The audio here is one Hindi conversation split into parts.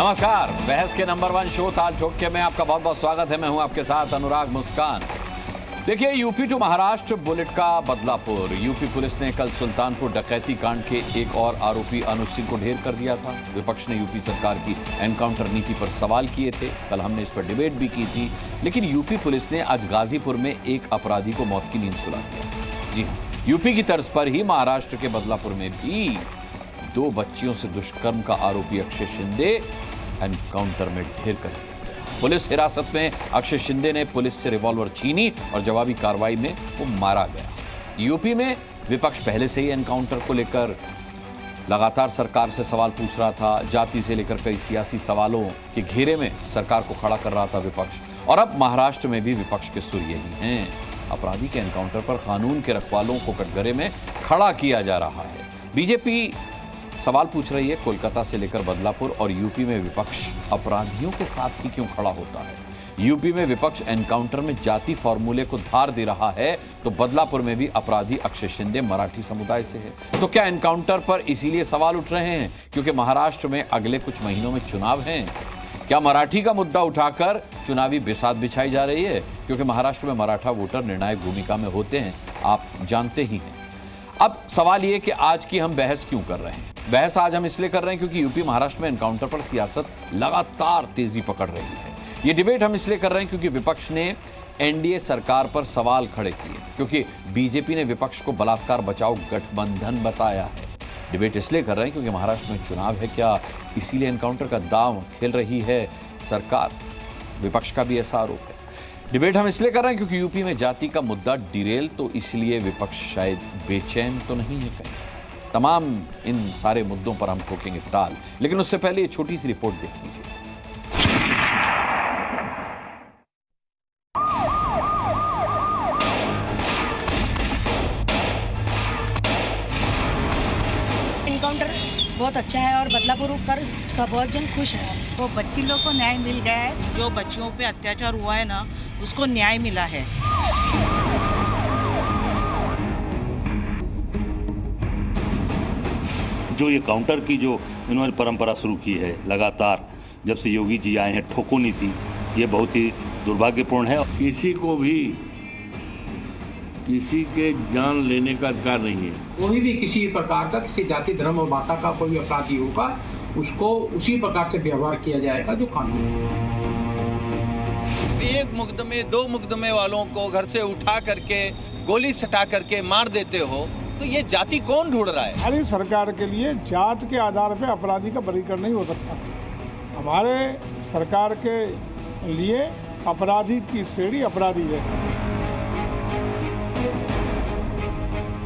नमस्कार, बहस के नंबर 1 शो ताल ठोक के में आपका बहुत बहुत स्वागत है। मैं हूं आपके साथ अनुराग मुस्कान। देखिए, यूपी टू महाराष्ट्र बुलेट का बदलापुर। यूपी पुलिस ने कल सुल्तानपुर डकैती कांड के एक और आरोपी अनुज सिंह को ढेर कर दिया था। विपक्ष ने यूपी सरकार की एनकाउंटर नीति पर सवाल किए थे। कल हमने इस पर डिबेट भी की थी, लेकिन यूपी पुलिस ने आज गाजीपुर में एक अपराधी को मौत की नींद सुला दिया। जी, यूपी की तर्ज पर ही महाराष्ट्र के बदलापुर में भी 2 बच्चियों से दुष्कर्म का आरोपी अक्षय शिंदे एनकाउंटर में ढेर कर दिया। पुलिस हिरासत में अक्षय शिंदे ने पुलिस से रिवॉल्वर छीनी और जवाबी कार्रवाई में वो मारा गया। यूपी में विपक्ष पहले से ही एनकाउंटर को लेकर लगातार सरकार से सवाल पूछ रहा था। जाति से लेकर कई सियासी सवालों के घेरे में सरकार को खड़ा कर रहा था विपक्ष। और अब महाराष्ट्र में भी विपक्ष के सुर यही हैं। अपराधी के एनकाउंटर पर कानून के रखवालों को कटघरे में खड़ा किया जा रहा है। बीजेपी सवाल पूछ रही है, कोलकाता से लेकर बदलापुर और यूपी में विपक्ष अपराधियों के साथ ही क्यों खड़ा होता है। यूपी में विपक्ष एनकाउंटर में जाति फॉर्मूले को धार दे रहा है, तो बदलापुर में भी अपराधी अक्षय शिंदे मराठी समुदाय से है। तो क्या एनकाउंटर पर इसीलिए सवाल उठ रहे हैं क्योंकि महाराष्ट्र में अगले कुछ महीनों में चुनाव हैं? क्या मराठी का मुद्दा उठाकर चुनावी बिसात बिछाई जा रही है? क्योंकि महाराष्ट्र में मराठा वोटर निर्णायक भूमिका में होते हैं, आप जानते ही हैं। अब सवाल ये कि आज की हम बहस क्यों कर रहे हैं। बहस आज हम इसलिए कर रहे हैं क्योंकि यूपी महाराष्ट्र में एनकाउंटर पर सियासत लगातार तेजी पकड़ रही है। ये डिबेट हम इसलिए कर रहे हैं क्योंकि विपक्ष ने एनडीए सरकार पर सवाल खड़े किए, क्योंकि बीजेपी ने विपक्ष को बलात्कार बचाओ गठबंधन बताया है। डिबेट इसलिए कर रहे हैं क्योंकि महाराष्ट्र में चुनाव है, क्या इसीलिए एनकाउंटर का दांव खेल रही है सरकार? विपक्ष का भी ऐसा आरोप है। डिबेट हम इसलिए कर रहे हैं क्योंकि यूपी में जाति का मुद्दा डिरेल, तो इसलिए विपक्ष शायद बेचैन तो नहीं है कहीं। तमाम इन सारे मुद्दों पर हम ठोकेंगे ताल, लेकिन उससे पहले ये छोटी सी रिपोर्ट देख लीजिए। एनकाउंटर बहुत अच्छा है और बदलापुर कर सब बहुत जन खुश है। वो बच्ची लोग को न्याय मिल गया है। जो बच्चियों पे अत्याचार हुआ है ना, उसको न्याय मिला है। जो ये काउंटर की जो इन्होंने परंपरा शुरू की है लगातार, जब से योगी जी आए हैं, ठोको नीति, ये बहुत ही दुर्भाग्यपूर्ण है। किसी को भी किसी के जान लेने का अधिकार नहीं है। कोई भी किसी प्रकार का किसी जाति धर्म और भाषा का कोई अपराधी होगा, उसको उसी प्रकार से व्यवहार किया जाएगा जो कानून है। एक मुकदमे 2 मुकदमे वालों को घर से उठा करके गोली सटा करके मार देते हो, तो ये जाति कौन ढूंढ रहा है? हमारी सरकार के लिए जात के आधार पर अपराधी का बरीकरण नहीं हो सकता। हमारे सरकार के लिए अपराधी की श्रेणी अपराधी है।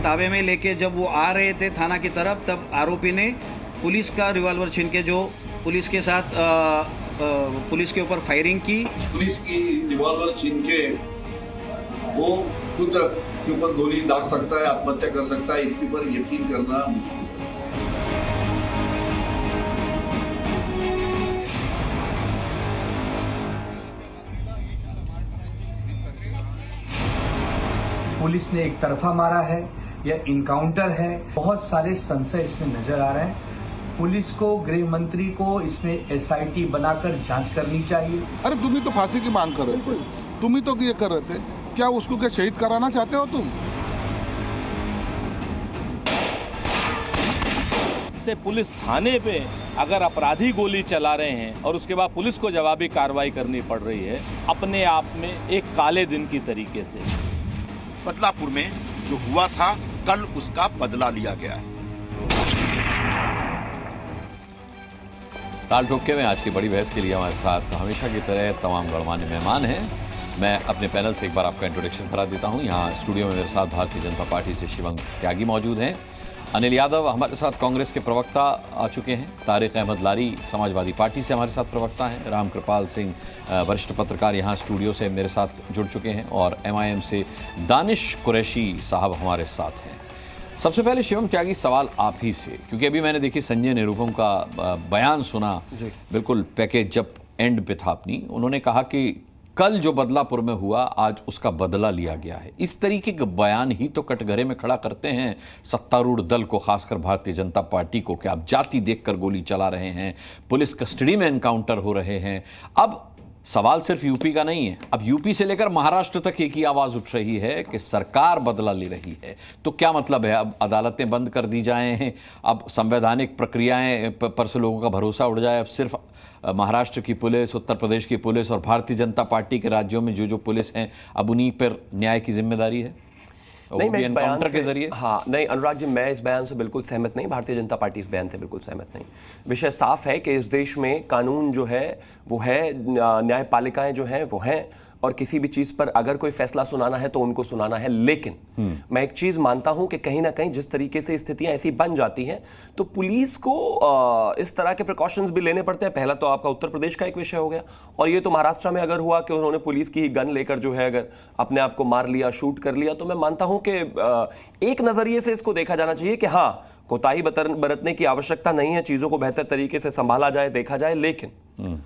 ताबे में लेके जब वो आ रहे थे थाना की तरफ, तब आरोपी ने पुलिस का रिवॉल्वर छीन के जो पुलिस के साथ पुलिस के ऊपर फायरिंग की। पुलिस की रिवॉल्वर छीन के वो खुद के ऊपर गोली दाग सकता है, आत्महत्या कर सकता है, इसके पर यकीन करना मुश्किल है। पुलिस ने एक तरफा मारा है, यह इनकाउंटर है। बहुत सारे संशय इसमें नजर आ रहे हैं। पुलिस को, गृह मंत्री को इसमें एसआईटी बनाकर जांच करनी चाहिए। अरे तुम ही तो फांसी की मांग कर रहे थे, तुम ही तो ये कर रहे थे। क्या उसको क्या शहीद कराना चाहते हो तुम? से पुलिस थाने पे अगर अपराधी गोली चला रहे हैं और उसके बाद पुलिस को जवाबी कार्रवाई करनी पड़ रही है, अपने आप में एक काले दिन की तरीके से। बदलापुर में जो हुआ था, कल उसका बदला लिया गया है। ताल ठोके में आज की बड़ी बहस के लिए हमारे साथ हमेशा की तरह तमाम गणमान्य मेहमान हैं। मैं अपने पैनल से एक बार आपका इंट्रोडक्शन करा देता हूं। यहाँ स्टूडियो में मेरे साथ भारतीय जनता पार्टी से शिवंग त्यागी मौजूद हैं। अनिल यादव हमारे साथ कांग्रेस के प्रवक्ता आ चुके हैं। तारिक अहमद लारी समाजवादी पार्टी से हमारे साथ प्रवक्ता हैं। रामकृपाल सिंह वरिष्ठ पत्रकार यहाँ स्टूडियो से मेरे साथ जुड़ चुके हैं। और MIM से दानिश कुरैशी साहब हमारे साथ हैं। सबसे पहले शिवम त्यागी, सवाल आप ही से, क्योंकि अभी मैंने देखी संजय निरुपम का बयान सुना, बिल्कुल पैकेज जब एंड पे था अपनी। उन्होंने कहा कि कल जो बदलापुर में हुआ आज उसका बदला लिया गया है। इस तरीके के बयान ही तो कटघरे में खड़ा करते हैं सत्तारूढ़ दल को, खासकर भारतीय जनता पार्टी को, कि आप जाति देखकर गोली चला रहे हैं, पुलिस कस्टडी में एनकाउंटर हो रहे हैं। अब सवाल सिर्फ यूपी का नहीं है, अब यूपी से लेकर महाराष्ट्र तक एक ही आवाज उठ रही है कि सरकार बदला ले रही है। तो क्या मतलब है, अब अदालतें बंद कर दी जाएं, अब संवैधानिक प्रक्रियाएं पर से लोगों का भरोसा उड़ जाए, अब सिर्फ महाराष्ट्र की पुलिस, उत्तर प्रदेश की पुलिस और भारतीय जनता पार्टी के राज्यों में जो पुलिस हैं, अब उन्हीं पर न्याय की जिम्मेदारी है? नहीं, मैं इस बयान के जरिए नहीं अनुराग जी, मैं इस बयान से बिल्कुल सहमत नहीं, भारतीय जनता पार्टी इस बयान से बिल्कुल सहमत नहीं। विषय साफ है कि इस देश में कानून जो है वो है, न्यायपालिकाएं जो हैं वो हैं, और किसी भी चीज पर अगर कोई फैसला सुनाना है तो उनको सुनाना है। लेकिन मैं एक चीज मानता हूं कि कहीं ना कहीं जिस तरीके से स्थितियां ऐसी बन जाती हैं तो पुलिस को इस तरह के प्रिकॉशंस भी लेने पड़ते हैं। पहला तो आपका उत्तर प्रदेश का एक विषय हो गया, और ये तो महाराष्ट्र में अगर हुआ कि उन्होंने पुलिस की ही गन लेकर जो है अगर अपने आप को मार लिया, शूट कर लिया, तो मैं मानता हूं कि एक नजरिए से इसको देखा जाना चाहिए कि हाँ, कोताही बरतने की आवश्यकता नहीं है, चीजों को बेहतर तरीके से संभाला जाए, देखा जाए। लेकिन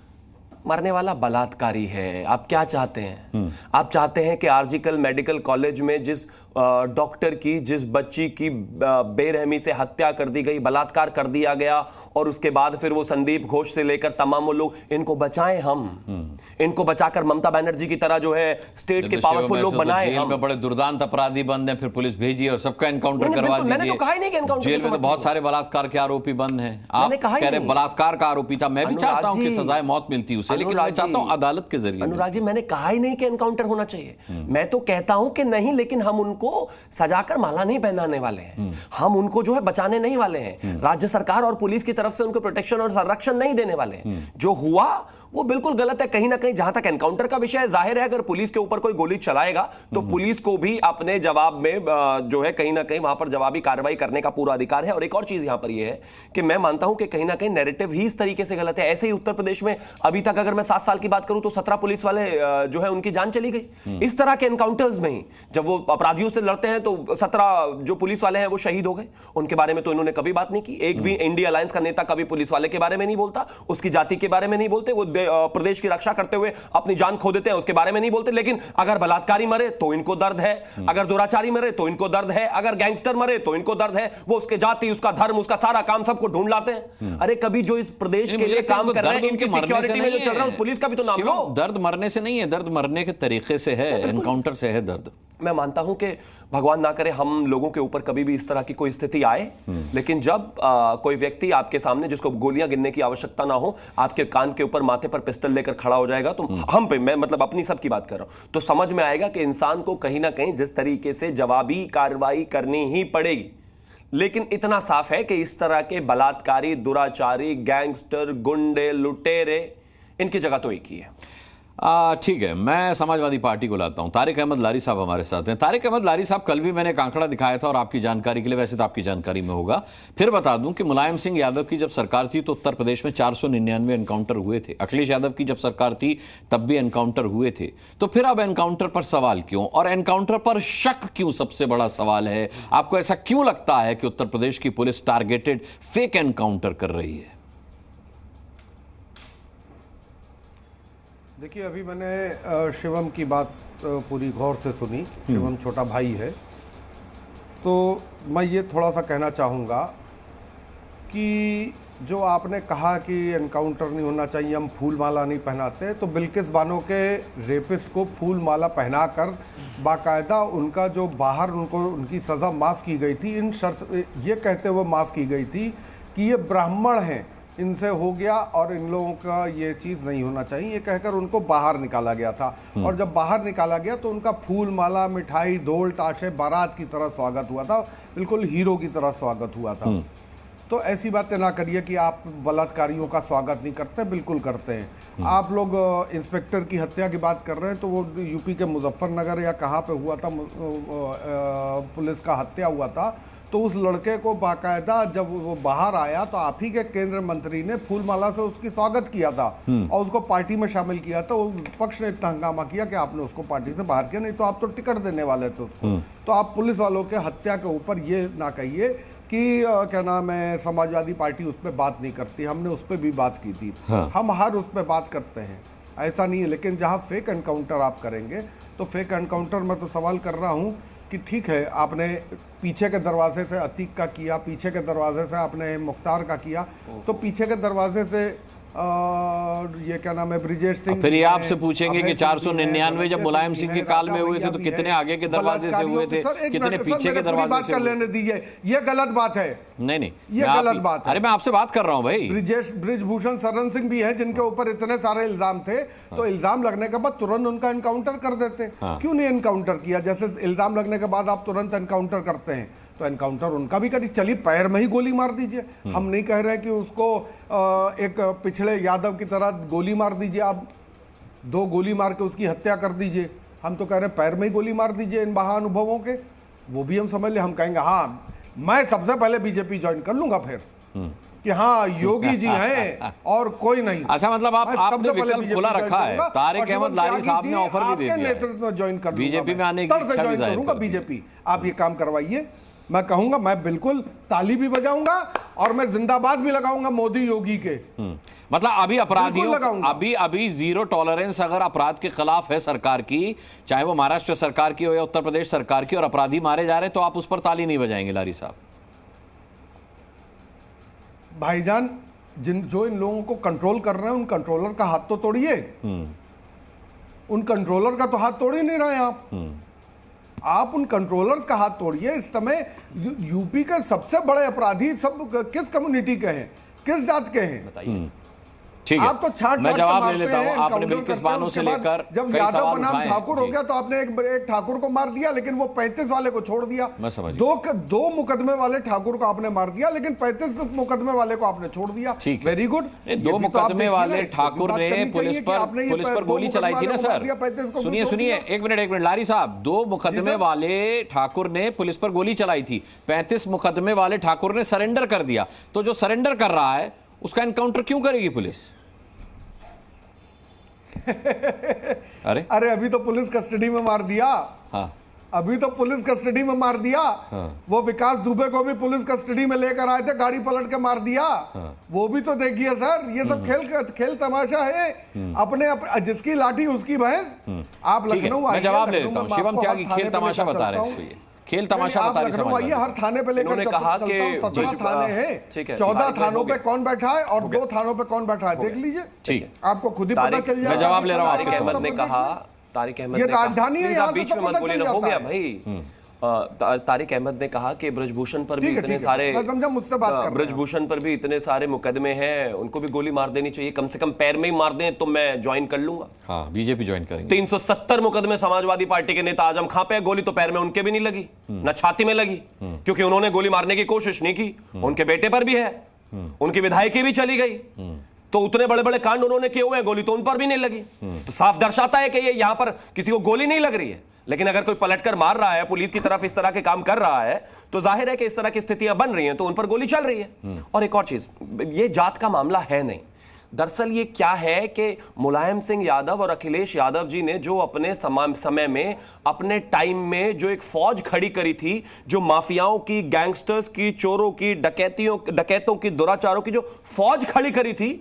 मरने वाला बलात्कारी है, आप क्या चाहते हैं? आप चाहते हैं कि आर्जिकल मेडिकल कॉलेज में जिस डॉक्टर की, जिस बच्ची की बेरहमी से हत्या कर दी गई, बलात्कार कर दिया गया, और उसके बाद फिर वो संदीप घोष से लेकर तमाम वो लोग, इनको बचाएं हम, इनको बचाकर ममता बनर्जी की तरह जो है स्टेट के पावरफुल लोग बनाए हम। बड़े दुर्दांत अपराधी बंद हैं, फिर पुलिस भेजी और सबका एनकाउंटर करवा दीजिए। मैंने तो कहा ही नहीं कि एनकाउंटर, जेल में तो बहुत सारे बलात्कार के आरोपी बंद हैं। आप कह रहे बलात्कार का आरोपी था, मैं भी चाहता हूं कि सजाए मौत मिलती उसे, लेकिन मैं चाहता हूं अदालत के जरिए। अनुराग जी, मैंने कहा ही नहीं कि एनकाउंटर होना चाहिए, मैं तो कहता हूं कि नहीं, लेकिन हम उनको सजाकर माला नहीं पहनाने वाले हैं, हम उनको जो है बचाने नहीं वाले हैं, राज्य सरकार और पुलिस की तरफ से उनको प्रोटेक्शन और संरक्षण नहीं देने वाले हैं। जो हुआ वो बिल्कुल गलत है। कहीं ना कहीं जहां तक एनकाउंटर का विषय है, जाहिर है अगर पुलिस के ऊपर कोई गोली चलाएगा तो पुलिस को भी अपने जवाब में जो है कहीं ना कहीं वहां पर जवाबी कार्रवाई करने का पूरा अधिकार है। और एक और चीज यहां पर यह है कि मैं मानता हूं कि कहीं ना कहीं नैरेटिव ही इस तरीके से गलत है। ऐसे ही उत्तर प्रदेश में अभी तक अगर मैं 7 साल की बात करूं तो 17 पुलिस वाले जो है उनकी जान चली गई इस तरह के एनकाउंटर्स में ही। जब वो अपराधियों से लड़ते हैं तो 17 जो पुलिस वाले हैं वो शहीद हो गए, उनके बारे में तो इन्होंने कभी बात नहीं की। एक भी इंडिया अलायंस का नेता कभी पुलिस वाले के बारे में नहीं बोलता, उसकी जाति के बारे में नहीं बोलते, वो प्रदेश की रक्षा करते हुए अपनी जान खो देते हैं उसके बारे में नहीं बोलते। लेकिन अगर बलात्कारी मरे तो इनको दर्द है, अगर दुराचारी मरे तो इनको दर्द है, अगर गैंगस्टर मरे तो इनको दर्द है। वो उसके जाति, उसका धर्म, उसका सारा काम सबको ढूंढ लाते हैं। अरे कभी जो इस प्रदेश के लिए काम कर रहे हैं, इनकी सिक्योरिटी में जो चल रहा है उस पुलिस का भी तो नाम लो। दर्द मरने से नहीं है, दर्द मरने के तरीके से है, एनकाउंटर से है दर्द। मैं मानता हूं कि भगवान ना करे हम लोगों के ऊपर कभी भी इस तरह की कोई स्थिति आए, लेकिन जब कोई व्यक्ति आपके सामने जिसको गोलियां गिनने की आवश्यकता ना हो, आपके कान के ऊपर माथे पर पिस्टल लेकर खड़ा हो जाएगा तो हम पे, मैं मतलब अपनी सब की बात कर रहा हूं, तो समझ में आएगा कि इंसान को कहीं ना कहीं जिस तरीके से जवाबी कार्रवाई करनी ही पड़ेगी। लेकिन इतना साफ है कि इस तरह के बलात्कारी, दुराचारी, गैंगस्टर, गुंडे, लुटेरे, इनकी जगह तो एक ही है। ठीक है, मैं समाजवादी पार्टी को लाता हूं। तारिक अहमद लारी साहब हमारे साथ हैं। तारिक अहमद लारी साहब, कल भी मैंने एक आंकड़ा दिखाया था और आपकी जानकारी के लिए, वैसे तो आपकी जानकारी में होगा, फिर बता दूं कि मुलायम सिंह यादव की जब सरकार थी तो उत्तर प्रदेश में 499 एनकाउंटर हुए थे। अखिलेश यादव की जब सरकार थी तब भी एनकाउंटर हुए थे। तो फिर अब एनकाउंटर पर सवाल क्यों, और एनकाउंटर पर शक क्यों सबसे बड़ा सवाल है? आपको ऐसा क्यों लगता है कि उत्तर प्रदेश की पुलिस टारगेटेड फेक एनकाउंटर कर रही है? देखिए, अभी मैंने शिवम की बात पूरी गौर से सुनी। शिवम छोटा भाई है, तो मैं ये थोड़ा सा कहना चाहूँगा कि जो आपने कहा कि एनकाउंटर नहीं होना चाहिए, हम फूल माला नहीं पहनाते, तो बिल्किस बानो के रेपिस्ट को फूल माला पहनाकर बाकायदा उनका जो बाहर उनको उनकी सज़ा माफ़ की गई थी, इन शर्त ये कहते हुए माफ़ की गई थी कि ये ब्राह्मण हैं, इनसे हो गया और इन लोगों का ये चीज़ नहीं होना चाहिए, ये कहकर उनको बाहर निकाला गया था। और जब बाहर निकाला गया तो उनका फूल माला, मिठाई, ढोल ताशे, बारात की तरह स्वागत हुआ था, बिल्कुल हीरो की तरह स्वागत हुआ था। तो ऐसी बातें ना करिए कि आप बलात्कारियों का स्वागत नहीं करते, बिल्कुल करते हैं। आप लोग इंस्पेक्टर की हत्या की बात कर रहे हैं, तो वो यूपी के मुजफ्फरनगर या कहाँ पे हुआ था, पुलिस का हत्या हुआ था, तो उस लड़के को बाकायदा जब वो बाहर आया तो आप ही के केंद्रीय मंत्री ने फूलमाला से उसकी स्वागत किया था और उसको पार्टी में शामिल किया था। वो पक्ष ने इतना हंगामा किया कि आपने उसको पार्टी से बाहर किया, नहीं तो आप तो टिकट देने वाले थे उसको। तो आप पुलिस वालों के हत्या के ऊपर ये ना कहिए कि क्या नाम है, समाजवादी पार्टी उस पर बात नहीं करती, हमने उस पर भी बात की थी। हम हर उस पर बात करते हैं, ऐसा नहीं है। लेकिन जहाँ फेक एनकाउंटर आप करेंगे तो फेक एनकाउंटर में तो सवाल कर रहा हूँ कि ठीक है, आपने पीछे के दरवाजे से अतीक का किया, पीछे के दरवाजे से आपने मुख्तार का किया, तो पीछे के दरवाजे से ये क्या नाम है, ब्रिजेश सिंह। फिर ये आपसे पूछेंगे कि 499 जब मुलायम सिंह के काल में हुए थे तो कितने आगे के दरवाजे से हुए थे, कितने पीछे के दरवाजे से? कर लेने दीजिए, ये गलत बात है। नहीं, ये गलत बात है। अरे मैं आपसे बात कर रहा हूँ भाई। ब्रिजभूषण शरण सिंह भी है जिनके ऊपर इतने सारे इल्जाम थे, तो इल्जाम लगने के बाद तुरंत उनका एनकाउंटर कर देते। क्यों नहीं एनकाउंटर किया? जैसे इल्जाम लगने के बाद आप तुरंत एनकाउंटर करते हैं, तो एनकाउंटर उनका भी करिए। चलिए पैर में ही गोली मार दीजिए। हम नहीं कह रहे कि उसको एक पिछड़े यादव की तरह गोली मार दीजिए, आप 2 गोली मार के उसकी हत्या कर दीजिए। हम तो कह रहे हैं पैर में ही गोली मार दीजिए इन महाअनुभवों के, वो भी हम समझ ले। हम कहेंगे हाँ मैं सबसे पहले बीजेपी ज्वाइन कर लूंगा फिर, कि हाँ योगी जी हैं और कोई नहीं। अच्छा, मतलब आपने विकल्प खुला रखा है। तारिक अहमद लारी साहब ने ऑफर भी दे दिया, नेतृत्व में ज्वाइन कर बीजेपी में आने की इच्छा भी जाहिर करूंगा। बीजेपी आप ये काम करवाइए, मैं कहूंगा, मैं बिल्कुल ताली भी बजाऊंगा और मैं जिंदाबाद भी लगाऊंगा मोदी योगी के। मतलब अभी अपराधियों, अभी 0 टॉलरेंस अगर अपराध के खिलाफ है सरकार की, चाहे वो महाराष्ट्र सरकार की हो या उत्तर प्रदेश सरकार की, और अपराधी मारे जा रहे हैं, तो आप उस पर ताली नहीं बजाएंगे लारी साहब? भाईजान, जो इन लोगों को कंट्रोल कर रहे हैं उन कंट्रोलर का हाथ तो तोड़िए। उन कंट्रोलर का तो हाथ तोड़ ही नहीं रहे आप उन कंट्रोलर्स का हाथ तोड़िए। इस समय यूपी के सबसे बड़े अपराधी सब किस कम्युनिटी के हैं, किस जात के हैं बताइए? ठीक है, आप तो छाट मैं जवाब ले लेता हूं। आपने बिल्किस बानो से लेकर जब यादव का नाम ठाकुर हो गया तो आपने एक ठाकुर को मार दिया, लेकिन वो 35 वाले को छोड़ दिया। मैं समझ, दो मुकदमे वाले ठाकुर को आपने मार दिया, लेकिन 35 मुकदमे वाले को आपने छोड़ दिया। Very good. 2 मुकदमे वाले ठाकुर ने पुलिस पर गोली चलाई थी ना सर? सुनिए, एक मिनट लारी साहब, 2 मुकदमे वाले ठाकुर ने पुलिस पर गोली चलाई थी, 35 मुकदमे वाले ठाकुर ने सरेंडर कर दिया। तो जो सरेंडर कर रहा है उसका एनकाउंटर क्यों करेगी पुलिस? अरे अभी तो पुलिस कस्टडी में मार दिया। हाँ, अभी तो पुलिस कस्टडी में मार दिया। हाँ। वो विकास दुबे को भी पुलिस कस्टडी में लेकर आए थे, गाड़ी पलट के मार दिया। हाँ। वो भी तो देखिए सर, ये सब खेल तमाशा है। अपने जिसकी लाठी उसकी भैंस। आप लखनऊ मैं जवाब ले लेता हूँ। शिवम त्यागी खेल तमाशा बता रहे हैं, खेल तमाशा बता रही समझ। आइए, हर थाने पे लेकर कहा कि 17 थाने हैं, 14 थानों पे कौन बैठा है और 2 थानों पे कौन बैठा है, देख लीजिए। ठीक, आपको खुद ही पता चल जाएगा। मैं जवाब ले रहा हूँ। तारिक अहमद ने कहा, तारिक अहमद ये राजधानी है, यहाँ बीच में मत बोलिए ना, हो गया भाई। तारिक अहमद ने कहा कि ब्रजभूषण पर भी इतने सारे, मुझसे बात कर, ब्रजभूषण पर भी इतने सारे मुकदमे हैं, उनको भी गोली मार देनी चाहिए, कम से कम पैर में ही मार दें तो मैं ज्वाइन कर लूंगा। हाँ, बीजेपी ज्वाइन करेंगे। 370 मुकदमे समाजवादी पार्टी के नेता आजम खां पे, गोली तो पैर में उनके भी नहीं लगी, न छाती में लगी, क्योंकि उन्होंने गोली मारने की कोशिश नहीं की। उनके बेटे पर भी है, उनकी विधायकी भी चली गई, तो उतने बड़े बड़े कांड उन्होंने किए हुए हैं, गोली तो उन पर भी नहीं लगी। तो साफ दर्शाता है कि ये यहां पर किसी को गोली नहीं लग रही है। लेकिन अगर कोई पलटकर मार रहा है, पुलिस की तरफ इस तरह के काम कर रहा है, तो जाहिर है कि इस तरह की स्थितियां बन रही हैं, तो उन पर गोली चल रही है। और एक और चीज, ये जात का मामला है नहीं। दरअसल ये क्या है कि मुलायम सिंह यादव और अखिलेश यादव जी ने जो अपने समय में, अपने टाइम में जो एक फौज खड़ी करी थी, जो माफियाओं की, गैंगस्टर्स की, चोरों की, डकैतों की, दुराचारों की जो फौज खड़ी करी थी,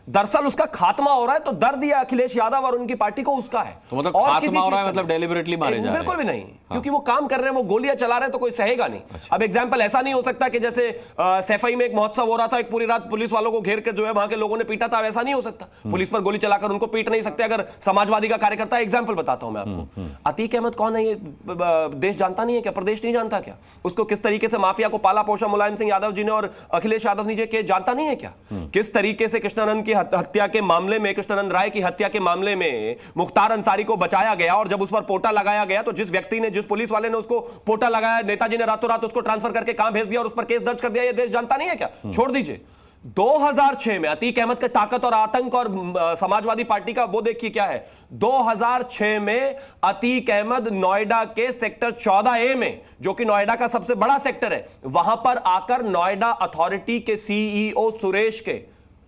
दरअसल उसका खात्मा हो रहा है। तो दर्द यह अखिलेश यादव और उनकी पार्टी को उसका है। तो मतलब खात्मा हो रहा है, मतलब डेलिबरेटली मारे जा रहे हैं? बिल्कुल भी नहीं, क्योंकि वो काम कर रहे हैं, वो गोलियां चला रहे हैं, तो कोई सहेगा नहीं। अच्छा। अब एग्जांपल ऐसा नहीं हो सकता कि जैसे सैफई में एक महोत्सव हो रहा था, एक पूरी रात पुलिस वालों को घेर कर जो है वहां के लोगों ने पीटा था, वैसा नहीं हो सकता। पुलिस पर गोली चलाकर उनको पीट नहीं सकते अगर समाजवादी का कार्यकर्ता। एग्जाम्पल बताता हूं मैं आपको। अतीक अहमद कौन है, ये देश जानता नहीं है क्या? प्रदेश नहीं जानता क्या? उसको किस तरीके से माफिया को पाला पोषा मुलायम सिंह यादव जी ने और अखिलेश यादव जी ने जानता नहीं है क्या? किस तरीके से कृष्णानंद की हत्या के मामले में, कृष्णानंद राय की हत्या के मामले में मुख्तार अंसारी को बचाया गया, और जब उस पर पोटा लगाया गया तो जिस व्यक्ति ने, जिस पुलिस वाले ने उसको पोटा लगाया, नेताजी ने रातों रात उसको ट्रांसफर करके कहां भेज दिया और उस पर केस दर्ज कर दिया। ये देश जानता नहीं है क्या? छोड़ दीजिए। 2006 में अतीक अहमद के ताकत और आतंक और समाजवादी पार्टी का वो देखिए क्या है। 2006 में अतीक अहमद नोएडा के सेक्टर 14A में, जो कि नोएडा का सबसे बड़ा सेक्टर है, वहां पर आकर नोएडा अथॉरिटी के CEO सुरेश के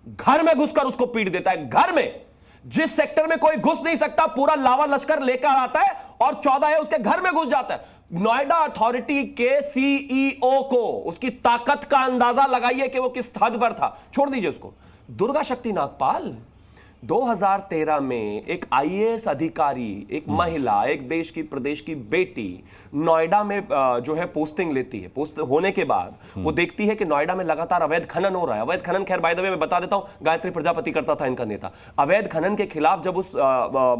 घर में घुसकर उसको पीट देता है। घर में, जिस सेक्टर में कोई घुस नहीं सकता, पूरा लावा लश्कर लेकर आता है और 14A उसके घर में घुस जाता है। नोएडा अथॉरिटी के CEO को, उसकी ताकत का अंदाजा लगाइए कि वो किस हद पर था। छोड़ दीजिए उसको। दुर्गा शक्ति नागपाल, 2013 में एक आईएएस अधिकारी, एक महिला, एक देश की प्रदेश की बेटी नोएडा में जो है पोस्टिंग लेती है। पोस्ट होने के बाद वो देखती है कि नोएडा में लगातार अवैध खनन हो रहा है। अवैध खनन, खैर बाय द वे मैं बता देता हूं, गायत्री प्रजापति करता था इनका नेता। अवैध खनन के खिलाफ जब उस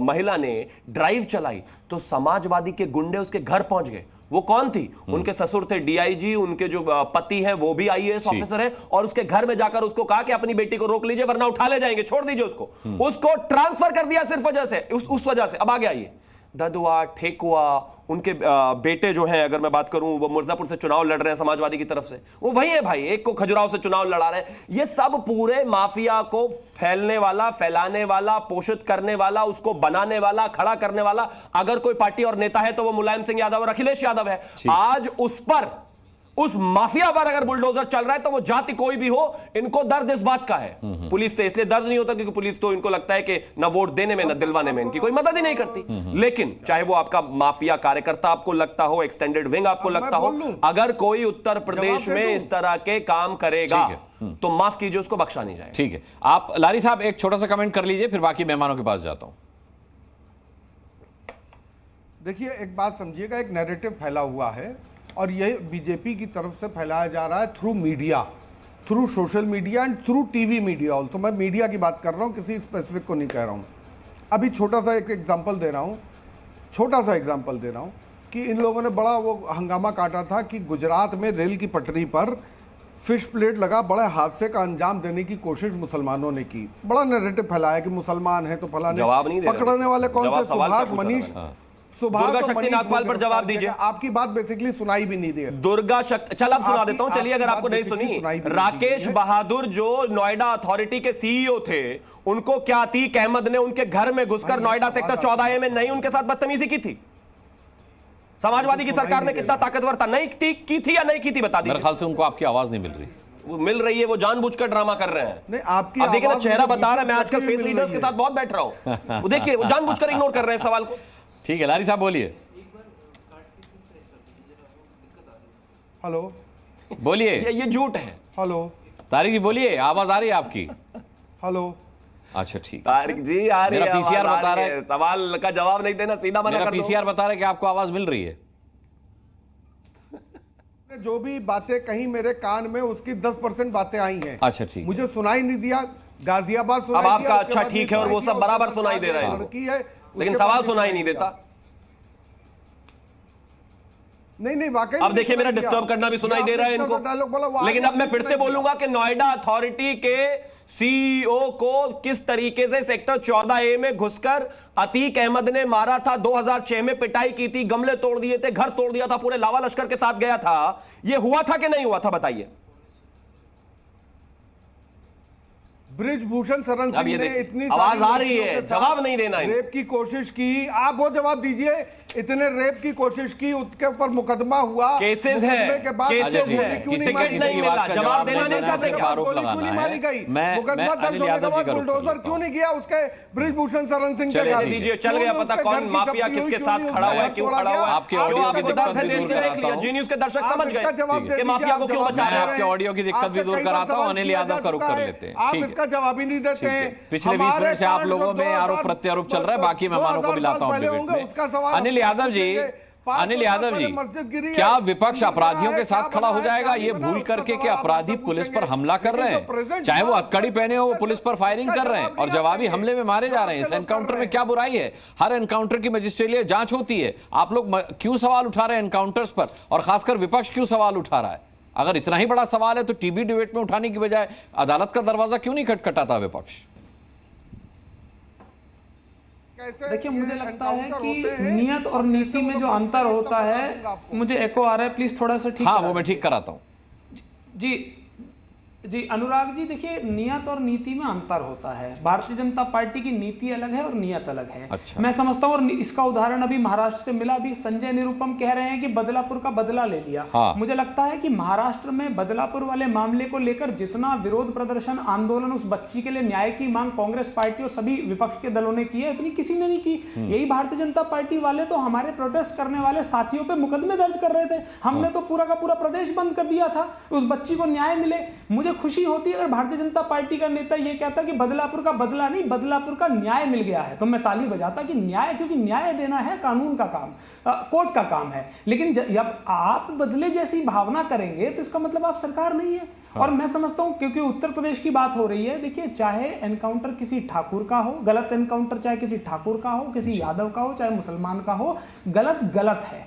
महिला ने ड्राइव चलाई तो समाजवादी के गुंडे उसके घर पहुंच गए। वो कौन थी? उनके ससुर थे डीआईजी, उनके जो पति हैं वो भी आईएएस ऑफिसर है, और उसके घर में जाकर उसको कहा कि अपनी बेटी को रोक लीजिए वरना उठा ले जाएंगे, छोड़ दीजिए उसको। उसको ट्रांसफर कर दिया सिर्फ वजह से, उस वजह से। अब आगे आइए, ददुआ, ठेकुआ, उनके बेटे जो हैं, अगर मैं बात करूं, वो मिर्जापुर से चुनाव लड़ रहे हैं समाजवादी की तरफ से, वो वही है भाई, एक को खजुराहो से चुनाव लड़ा रहे हैं। ये सब पूरे माफिया को फैलने वाला, फैलाने वाला, पोषित करने वाला, उसको बनाने वाला, खड़ा करने वाला अगर कोई पार्टी और नेता है तो वो मुलायम सिंह यादव और अखिलेश यादव है। आज उस पर, उस माफिया पर अगर बुलडोजर चल रहा है तो वो जाति कोई भी हो, इनको दर्द इस बात का है। पुलिस से इसलिए दर्द नहीं होता क्योंकि पुलिस तो इनको लगता है कि न वोट देने में न दिलवाने में इनकी कोई मदद ही नहीं करती। लेकिन चाहे वो आपका माफिया कार्यकर्ता आपको लगता हो, एक्सटेंडेड विंग आपको लगता हो, अगर कोई उत्तर प्रदेश में इस तरह के काम करेगा तो माफ कीजिए, उसको बख्शा नहीं जाएगा। ठीक है, आप लारी साहब एक छोटा सा कमेंट कर लीजिए, फिर बाकी मेहमानों के पास जाता हूं। देखिए, एक बात समझिएगा, एक नैरेटिव फैला हुआ है और यह बीजेपी की तरफ से फैलाया जा रहा है through media, through social media and through TV media. तो मैं मीडिया की बात कर रहा हूं, किसी स्पेसिफिक को नहीं कह रहा हूं। अभी छोटा सा एक एग्जांपल दे रहा हूं कि इन लोगों ने बड़ा वो हंगामा काटा था कि गुजरात में रेल की पटरी पर फिश प्लेट लगा, बड़े हादसे का अंजाम देने की कोशिश मुसलमानों ने की। बड़ा नैरेटिव फैलाया कि मुसलमान है तो फलाने। जवाब नहीं दे रहे। पकड़ने वाले कौन थे? सुभाष, मनीष, दुर्गा शक्ति नागपाल पर जवाब दीजिए। आपकी बात बेसिकली सुनाई भी नहीं दी। दुर्गा शक्ति, चल अब सुना देता हूं, चलिए अगर आपको नहीं सुनी। राकेश बहादुर जो नोएडा अथॉरिटी के सीईओ थे, उनको क्या अतीक अहमद ने उनके घर में घुसकर नोएडा सेक्टर 14A में नहीं उनके साथ बदतमीजी की थी? समाजवादी की सरकार में कितना ताकतवर था? नहीं की थी या नहीं की थी, बता दीजिए। मेरे ख्याल से उनको आपकी आवाज नहीं मिल रही। वो मिल रही है, वो जानबूझकर ड्रामा कर रहे हैं। नहीं, आपकी अब देखिए ना, चेहरा बता रहा है। मैं आजकल फेस रीडर्स के साथ बहुत बैठ रहा हूं, वो देखिए वो जानबूझकर इग्नोर कर रहे हैं सवाल को। ठीक है, लारी साहब बोलिए। हेलो, बोलिए। ये झूठ है। हेलो तारिक जी बोलिए, आवाज आ रही है आपकी। हेलो, अच्छा ठीक। तारिक जी आ रही है, मेरा पीसीआर बता रहा है, सवाल का जवाब नहीं देना, सीधा मना कर दो। मेरा पीसीआर बता रहा है कि आपको आवाज मिल रही है। जो भी बातें कहीं मेरे कान में, उसकी 10% बातें आई हैं। अच्छा ठीक, मुझे सुनाई नहीं दिया। गाजियाबाद सुनाई अब आपका दिया, अच्छा ठीक है, और वो सब बराबर सुनाई दे रहे हैं, लेकिन सवाल सुनाई नहीं देता। नहीं वाकई। अब देखिए, मेरा डिस्टर्ब करना भी सुनाई दे रहा है इनको, लेकिन अब मैं फिर से बोलूंगा कि नोएडा अथॉरिटी के सीईओ को किस तरीके से सेक्टर 14A में घुसकर अतीक अहमद ने मारा था। 2006 में पिटाई की थी, गमले तोड़ दिए थे, घर तोड़ दिया था, पूरे लावा लश्कर के साथ गया था। यह हुआ था कि नहीं हुआ था, बताइए। ब्रिजभूषण शरण सिंह ने इतनी आवाज आ रही है, जवाब नहीं देना है। रेप की कोशिश की, आप वो जवाब दीजिए। इतने रेप की कोशिश की, उसके ऊपर मुकदमा हुआ, केसेस है, केसेस है, किसी नहीं मिला, जवाब देना नहीं चाहते, आरोप लगाना मारी गई, मुकदमा दर्ज होने के बाद बुलडोजर क्यों नहीं किया उसके ब्रिजभूषण शरण सिंह के घर? दीजिए, चल गया पता कौन माफिया किसके साथ खड़ा हुआ है, क्यों खड़ा हुआ है। आपके ऑडियो की दिक्कत भी दूर कराता हूं, जी न्यूज़ के दर्शक समझ गए कि माफिया को क्यों बचाया। आपके ऑडियो की दिक्कत भी दूर कराता हूं, अनिल यादव का रुख कर लेते हैं। आप इसका जवाब ही नहीं देते हैं। पिछले 20 मिनट से आप लोगों में आरोप प्रत्यारोप चल रहा है, बाकी मेहमानों को मिलाता हूं डिबेट में। अनिल यादव जी, क्या विपक्ष अपराधियों के साथ खड़ा हो जाएगा ये भूल करके कि अपराधी पुलिस पर हमला कर रहे हैं, चाहे वो हथकड़ी पहने हो, वो पुलिस पर फायरिंग कर रहे हैं और जवाबी हमले में मारे जा रहे हैं। इस एनकाउंटर में क्या बुराई है? हर एनकाउंटर की मजिस्ट्रेटिव जांच होती है। आप लोग क्यों सवाल उठा रहे हैं एनकाउंटर्स पर, और खासकर विपक्ष क्यों सवाल उठा रहा है? अगर इतना ही बड़ा सवाल है तो टीबी डिबेट में उठाने की बजाय अदालत का दरवाजा क्यों नहीं खटखटाता विपक्ष? देखिए, मुझे लगता है कि नियत और नीति में जो अंतर होता है, मुझे एको आ रहा है, प्लीज थोड़ा सा ठीक। हाँ, वो मैं ठीक कराता हूँ। जी अनुराग जी, देखिए, नियत और नीति में अंतर होता है। भारतीय जनता पार्टी की नीति अलग है और नियत अलग है। अच्छा। मैं समझता हूँ, और इसका उदाहरण अभी महाराष्ट्र से मिला भी। संजय निरुपम कह रहे हैं कि बदलापुर का बदला ले लिया। हाँ। मुझे लगता है कि महाराष्ट्र में बदलापुर वाले मामले को लेकर जितना विरोध प्रदर्शन, आंदोलन, उस बच्ची के लिए न्याय की मांग कांग्रेस पार्टी और सभी विपक्ष के दलों ने की है, उतनी किसी ने नहीं की। यही भारतीय जनता पार्टी वाले तो हमारे प्रोटेस्ट करने वाले साथियों पे मुकदमे दर्ज कर रहे थे। हमने तो पूरा का पूरा प्रदेश बंद कर दिया था, उस बच्ची को न्याय मिले। मुझे खुशी होती अगर भारतीय जनता पार्टी का नेता ये कहता कि बदलापुर का बदला नहीं, बदलापुर का न्याय मिल गया है, तो मैं ताली बजाता कि न्याय, क्योंकि न्याय देना है कानून का काम, कोर्ट का काम है। लेकिन जब आप बदले जैसी भावना करेंगे तो इसका मतलब आप सरकार नहीं है। और मैं समझता हूं, क्योंकि उत्तर प्रदेश की बात हो रही है, देखिए चाहे एनकाउंटर किसी ठाकुर का हो, गलत एनकाउंटर चाहे किसी ठाकुर का हो, किसी यादव का हो, चाहे मुसलमान का हो, गलत गलत है।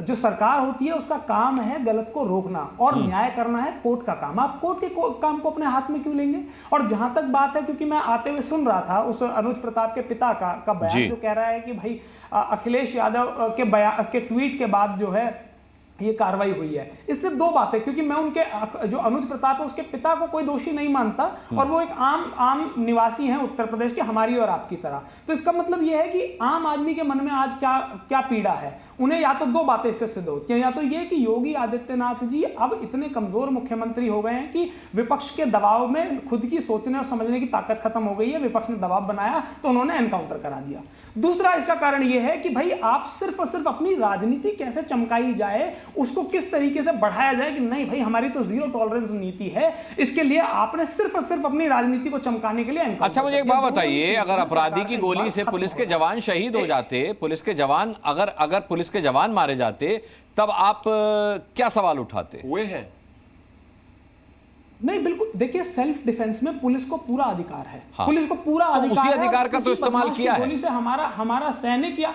जो सरकार होती है उसका काम है गलत को रोकना और न्याय करना है कोर्ट का काम। आप कोर्ट के काम को अपने हाथ में क्यों लेंगे? और जहां तक बात है, क्योंकि मैं आते हुए सुन रहा था उस अनुज प्रताप के पिता का बयान जो कह रहा है कि भाई अखिलेश यादव के ट्वीट के बाद जो है ये कार्रवाई हुई है। इससे दो बातें, क्योंकि मैं उनके जो अनुज प्रताप है उसके पिता को कोई दोषी नहीं मानता और वो एक आम निवासी हैं उत्तर प्रदेश के, हमारी और आपकी तरह। तो इसका मतलब ये है कि आम आदमी के मन में आज क्या पीड़ा है, उन्हें या तो दो बातें इससे सिद्ध होती हैं, या तो ये कि योगी आदित्यनाथ जी अब इतने कमजोर मुख्यमंत्री हो गए हैं कि विपक्ष के दबाव में खुद की सोचने और समझने की ताकत खत्म हो गई है, विपक्ष ने दबाव बनाया तो उन्होंने एनकाउंटर करा दिया। दूसरा इसका कारण यह है कि भाई आप सिर्फ और सिर्फ अपनी राजनीति कैसे चमकाई जाए, उसको किस तरीके से बढ़ाया जाए कि नहीं भाई हमारी तो जीरो टॉलरेंस नीति है, इसके लिए आपने सिर्फ और सिर्फ अपनी राजनीति को चमकाने के लिए। अच्छा मुझे एक बात बताइए, अगर अपराधी की गोली से पुलिस के जवान शहीद हो जाते, पुलिस के जवान अगर पुलिस के जवान मारे जाते, तब आप क्या सवाल उठाते? हुए हैं नहीं, बिल्कुल। देखिए सेल्फ डिफेंस में पुलिस को पूरा अधिकार है। हाँ। पुलिस को पूरा अधिकार उसी अधिकार का तो इस्तेमाल किया है। गोली से हमारा सैनिक या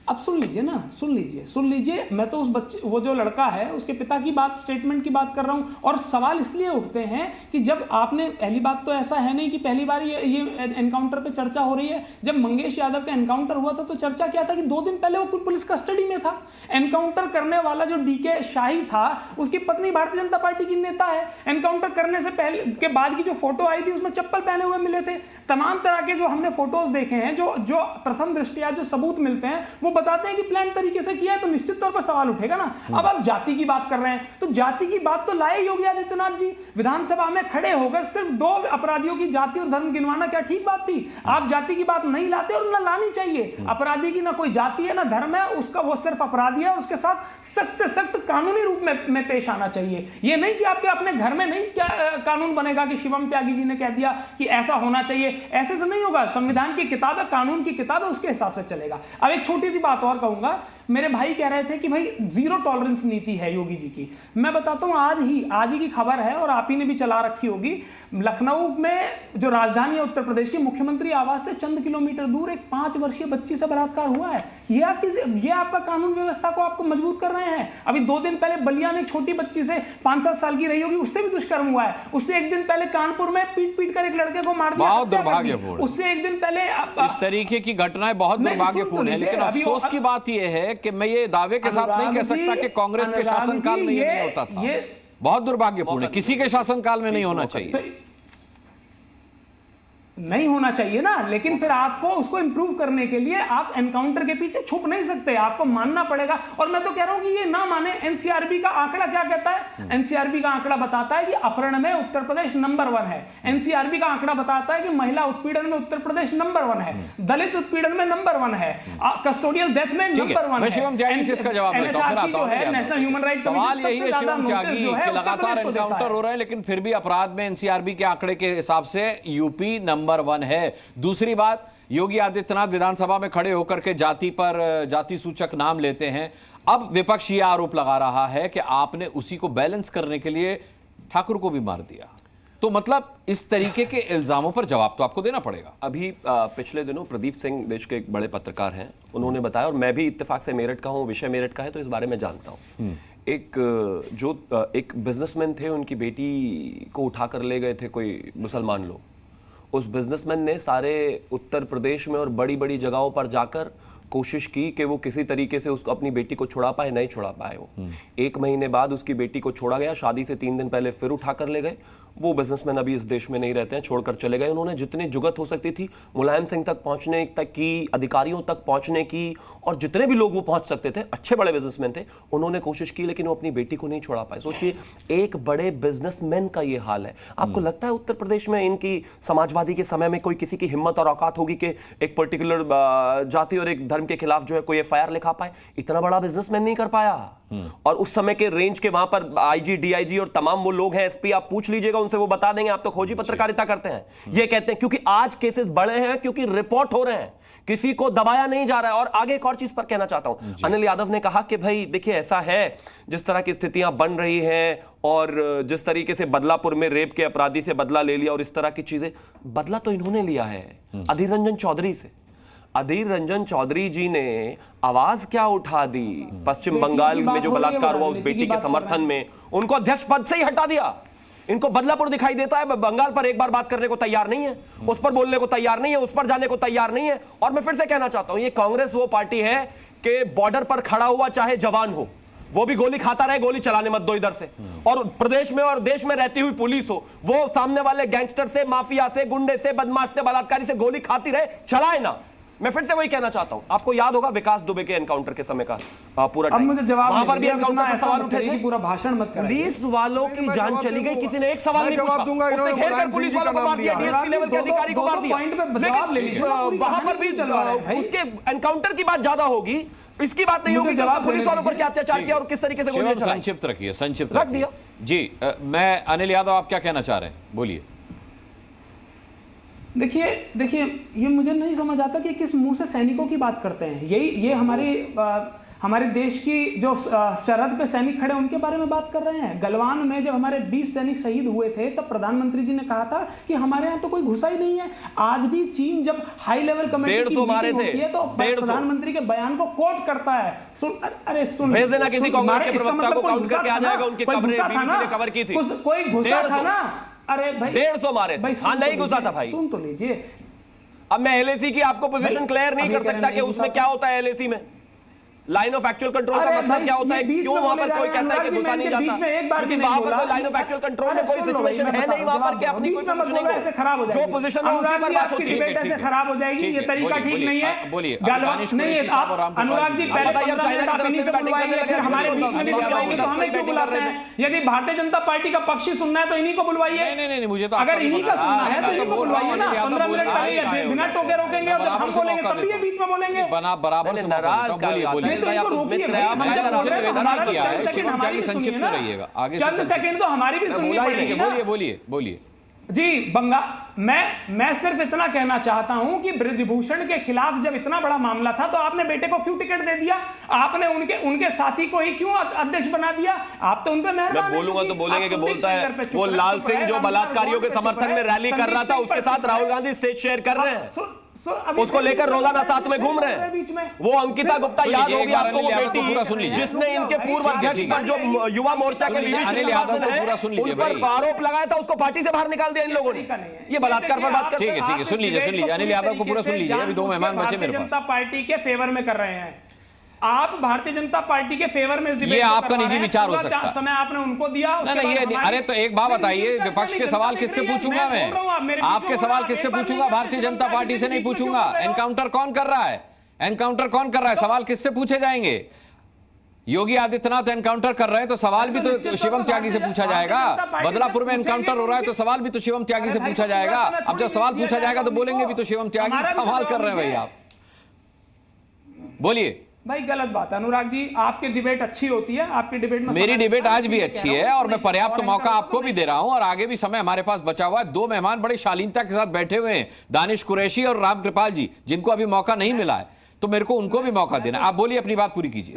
अब सुन लीजिए ना, सुन लीजिए। मैं तो उस बच्चे, वो जो लड़का है उसके पिता की बात, स्टेटमेंट की बात कर रहा हूं। और सवाल इसलिए उठते हैं कि जब आपने, पहली बात तो ऐसा है नहीं कि पहली बार ये एनकाउंटर पे चर्चा हो रही है। जब मंगेश यादव का एनकाउंटर हुआ था तो चर्चा क्या था कि 2 दिन पहले वो पुलिस कस्टडी में था। एनकाउंटर करने वाला जो डीके शाही था उसकी पत्नी भारतीय जनता पार्टी की नेता है। एनकाउंटर करने से पहले के बाद की जो फोटो आई थी उसमें चप्पल पहने हुए मिले थे। तमाम तरह के जो हमने फोटोज देखे हैं, जो प्रथम दृष्टया जो सबूत मिलते हैं वो बताते हैं कि प्लान तरीके से किया है, तो निश्चित तौर पर सवाल उठेगा ना। अब आप जाति की बात कर रहे हैं तो जाति की बात तो लाए योगी आदित्यनाथ जी। विधानसभा में खड़े होकर सिर्फ 2 अपराधियों की जाति और धर्म गिनवाना क्या ठीक बात थी? आप जाति की बात नहीं लाते और ना लानी चाहिए। अपराधी की ना कोई जाति है ना धर्म है, उसका वो सिर्फ अपराधी है और उसके साथ सख्त से सख्त कानूनी रूप में पेश आना चाहिए। ये नहीं कि आपके अपने घर में नहीं क्या कानून बनेगा कि शिवम त्यागी जी ने कह दिया कि ऐसा होना चाहिए, ऐसे से नहीं होगा। संविधान की किताब है, कानून की किताब है, उसके हिसाब से चलेगा। अब एक छोटी सी बात और कहूंगा, मेरे भाई कह रहे थे कि भाई जीरो टॉलरेंस नीति है योगी जी की। मैं बताता हूं आज ही की खबर है और आप ही ने भी चला रखी होगी। लखनऊ में जो राजधानी है उत्तर प्रदेश की, मुख्यमंत्री आवास से चंद किलोमीटर दूर एक 5 वर्षीय बच्ची से बलात्कार हुआ है। ये आपका कानून व्यवस्था को आपको मजबूत कर रहे हैं। अभी 2 दिन पहले बलिया में एक छोटी बच्ची से 5-7 साल की रही होगी, उससे भी दुष्कर्म हुआ है। उससे 1 दिन पहले कानपुर में पीट कर एक लड़के को मार दिया। बहुत दुर्भाग्यपूर्ण। उससे 1 दिन पहले इस तरीके की घटनाएं बहुत दुर्भाग्यपूर्ण है। लेकिन अफसोस की बात यह है कि मैं ये दावे के साथ नहीं कह सकता कि कांग्रेस के शासनकाल में ये नहीं होता था। बहुत दुर्भाग्यपूर्ण है, किसी के शासनकाल में नहीं होना चाहिए। नहीं होना चाहिए ना, लेकिन फिर आपको उसको इंप्रूव करने के लिए आप एनकाउंटर के पीछे छुप नहीं सकते, आपको मानना पड़ेगा। और मैं तो कह रहा हूं कि ये ना माने। एनसीआरबी का आंकड़ा क्या कहता है? एनसीआरबी का आंकड़ा बताता है कि अपहरण में उत्तर प्रदेश नंबर 1 है। एनसीआरबी का आंकड़ा बताता है कि महिला उत्पीड़न में उत्तर प्रदेश नंबर 1 है, दलित उत्पीड़न में नंबर 1 है, कस्टोडियल डेथ में नंबर 1 है। शिवम त्यागी से इसका जवाब नेशनल ह्यूमन राइट्स सवाल यही है शिवम त्यागी कि लगातार एनकाउंटर हो रहे हैं लेकिन फिर भी अपराध में एनसीआरबी के आंकड़े के हिसाब से यूपी नंबर 1 है। दूसरी बात, योगी आदित्यनाथ विधानसभा में खड़े होकर के जाति सूचक नाम लेते हैं। अब विपक्ष ये आरोप लगा रहा है कि आपने उसी को बैलेंस करने के लिए ठाकुर को भी मार दिया। तो मतलब इस तरीके के इल्जामों पर जवाब तो आपको देना पड़ेगा। अभी पिछले दिनों प्रदीप सिंह देश के एक बड़े पत्रकार हैं, उन्होंने बताया, और मैं भी इत्तेफाक से मेरठ का हूं, विषय मेरठ का है तो इस बारे में जानता हूं। एक बिजनेसमैन थे, उनकी बेटी को उठाकर ले गए थे कोई मुसलमान लोग। उस बिजनेसमैन ने सारे उत्तर प्रदेश में और बड़ी बड़ी जगहों पर जाकर कोशिश की कि वो किसी तरीके से उसको अपनी बेटी को छुड़ा पाए, नहीं छुड़ा पाए वो। 1 महीने बाद उसकी बेटी को छोड़ा गया, शादी से 3 दिन पहले फिर उठाकर ले गए। वो बिजनेसमैन अभी इस देश में नहीं रहते हैं, छोड़कर चले गए। उन्होंने जितनी जुगत हो सकती थी मुलायम सिंह तक पहुंचने तक की, अधिकारियों तक पहुंचने की, और जितने भी लोग वो पहुंच सकते थे, अच्छे बड़े बिजनेसमैन थे, उन्होंने कोशिश की, लेकिन वो अपनी बेटी को नहीं छोड़ा पाए। सोचिए, एक बड़े बिजनेसमैन का ये हाल है। आपको लगता है उत्तर प्रदेश में इनकी समाजवादी के समय में कोई किसी की हिम्मत और औकात होगी कि एक पर्टिकुलर जाति और एक धर्म के खिलाफ जो है कोई एफआईआर लिखा पाए? इतना बड़ा बिजनेसमैन नहीं कर पाया। और उस समय के रेंज के वहां पर आईजी, डीआईजी और तमाम वो लोग हैं, एसपी, आप पूछ लीजिएगा उनसे, वो बता देंगे। आप तो खोजी पत्रकारिता करते हैं। ये कहते हैं क्योंकि आज केसेस बड़े हैं, क्योंकि रिपोर्ट हो रहे हैं, किसी को दबाया नहीं जा रहा है। और आगे एक और चीज पर कहना चाहता हूं, अनिल यादव ने कहा कि भाई देखिए ऐसा है, जिस तरह की स्थितियां बन रही हैं और जिस तरीके से बदलापुर में रेप के अपराधी से बदला ले लिया और इस तरह की चीजें, बदला तो इन्होंने लिया है अधीर रंजन चौधरी से। अधीर रंजन चौधरी जी ने आवाज क्या उठा दी पश्चिम बंगाल में जो बलात्कार हुआ उस बेटी के समर्थन में, उनको अध्यक्ष पद से ही हटा दिया। इनको बदलापुर दिखाई देता है, बंगाल पर एक बार बात करने को तैयार नहीं है, उस पर बोलने को तैयार नहीं है, उस पर जाने को तैयार नहीं है। और मैं फिर से कहना चाहता हूं, ये कांग्रेस वो पार्टी है कि बॉर्डर पर खड़ा हुआ चाहे जवान हो, वो भी गोली खाता रहे, गोली चलाने मत दो इधर से। और प्रदेश में और देश में रहती हुई पुलिस हो, वो सामने वाले गैंगस्टर से, माफिया से, गुंडे से, बदमाश से, बलात्कारी से गोली खाती रहे, चलाए ना। मैं फिर से वही कहना चाहता हूं, आपको याद होगा विकास दुबे के एनकाउंटर के समय का पूरा अब मुझे जवाब वहां पर भी एनकाउंटर पर सवाल उठे थे, पूरा भाषण मत करिए। पुलिस वालों की जान चली गई, किसी ने एक सवाल नहीं पूछा, उसने घेर कर पुलिस वालों को मार दिया, डीएसपी लेवल के अधिकारी को मार दिया। लेकिन वहां पर भी उसके एनकाउंटर की बात ज्यादा होगी, इसकी बात नहीं होगी कि पुलिस वालों पर क्या अत्याचार किया और किस तरीके से गोलियां चलाई। संक्षिप्त रखिए, संक्षिप्त रख दिया जी। मैं अनिल यादव, आप क्या कहना चाह रहे हैं, बोलिए। देखिए ये मुझे नहीं समझ आता कि किस मुंह से सैनिकों की बात करते हैं। ये हमारे देश की जो सरहद पे सैनिक खड़े उनके बारे में बात कर रहे हैं। गलवान में जब हमारे 20 सैनिक शहीद हुए थे तब प्रधानमंत्री जी ने कहा था कि हमारे यहाँ तो कोई घुसा ही नहीं है। आज भी चीन जब हाई लेवल कमेटी की मीटिंग होती है तो प्रधानमंत्री के बयान को कोट करता है। सुन भेज देना किसी कांग्रेस के प्रवक्ता को, काउंट करके आ जाएगा उनकी खबरें बीबीसी ने कवर की थी। कोई घुसा था ना, अरे भाई 150 मारे थे। हाँ, नहीं घुसा था भाई। सुन तो लीजिए, अब मैं एलएसी की आपको पोजीशन क्लियर नहीं कर सकता कि उसमें क्या होता है। एलएसी में लाइन ऑफ एक्चुअल कंट्रोल का मतलब क्या होता है, क्यों वहां पर कोई कहता है कि घुसा नहीं जाता, क्योंकि वहां पर कोई लाइन ऑफ एक्चुअल कंट्रोल में कोई सिचुएशन है नहीं वहां पर कि अपनी कोई पोजीशन ऐसे खराब हो जाएगी, जो पोजीशन है उसी पर बात होती है। ऐसे खराब हो जाएगी, ये तरीका ठीक नहीं है। बोलिए नहीं, आप अनुराग जी पहले 15 मिनट आप इन्हीं से बुलवाइए, फिर हमारे बीच में भी बुलवाएंगे तो हमें क्यों बुलाते हैं? यदि भारतीय जनता पार्टी का पक्षी सुनना है तो इन्हीं को बुलवाइए। नहीं, मुझे तो अगर इन्हीं का सुनना है तो इन्हीं को बुलवाइए ना। 15 मिनट पहले बिना टोके रोकेंगे और जब हम बोलेंगे तब भी ये बीच में बोलेंगे। बराबर से नाराज नहीं तो इनको रोकिए। संक्षिप्त रहिएगा, आगे चंद सेकंड तो हमारी भी सुननी पड़ेगी ना। बोलिए जी। मैं सिर्फ इतना कहना चाहता हूं कि बृजभूषण के खिलाफ जब इतना बड़ा मामला था तो आपने बेटे को क्यों टिकट दे दिया? आपने उनके साथी को ही क्यों अध्यक्ष बना दिया? आप तो उन पे मेहरबान हैं। मैं बोलूंगा तो बोलेंगे कि बोलता है वो लाल सिंह जो बलात्कारियों के समर्थन में रैली कर रहा था, उसके साथ राहुल गांधी स्टेज शेयर कर रहे हैं, उसको लेकर रोजाना साथ में घूम रहे हैं। वो अंकिता गुप्ता, याद होगी आपको, वो बेटी जिसने इनके पूर्व अध्यक्ष पर जो युवा मोर्चा के उन पर आरोप लगाया था, उसको पार्टी से बाहर निकाल दिया इन लोगों ने। ये बलात्कार पर बात करते हैं। ठीक है, सुन लीजिए अनिल यादव को पूरा सुन लीजिए। अभी 2 मेहमान बचे मेरे पास। जनता पार्टी के फेवर में कर रहे हैं आप, भारतीय जनता पार्टी के फेवर में इस डिबेट, ये आपका निजी विचार हो सकता है। समय आपने उनको दिया। अरे तो एक बात बताइए, विपक्ष के सवाल किससे पूछूंगा मैं? आपके सवाल किससे पूछूंगा? भारतीय जनता पार्टी से नहीं पूछूंगा। एनकाउंटर कौन कर रहा है? एनकाउंटर कौन कर रहा है? सवाल किससे पूछे जाएंगे? योगी आदित्यनाथ एनकाउंटर कर रहे हैं तो सवाल भी तो शिवम त्यागी से पूछा जाएगा। बदलापुर में एनकाउंटर हो रहा है तो सवाल भी तो शिवम त्यागी से पूछा जाएगा। अब जब सवाल पूछा जाएगा तो बोलेंगे भी तो शिवम त्यागी। कमाल कर रहे हैं भाई आप। बोलिए भाई, गलत बात है अनुराग जी। आपकी डिबेट अच्छी होती है, आपकी डिबेट में मेरी डिबेट आज भी अच्छी है और मैं पर्याप्त मौका आपको भी दे रहा हूं और आगे भी समय हमारे पास बचा हुआ है। 2 मेहमान बड़ी शालीनता के साथ बैठे हुए हैं, दानिश कुरैशी और राम कृपाल जी, जिनको अभी मौका नहीं मिला है, तो मेरे को उनको भी मौका देना। आप बोलिए, अपनी बात पूरी कीजिए।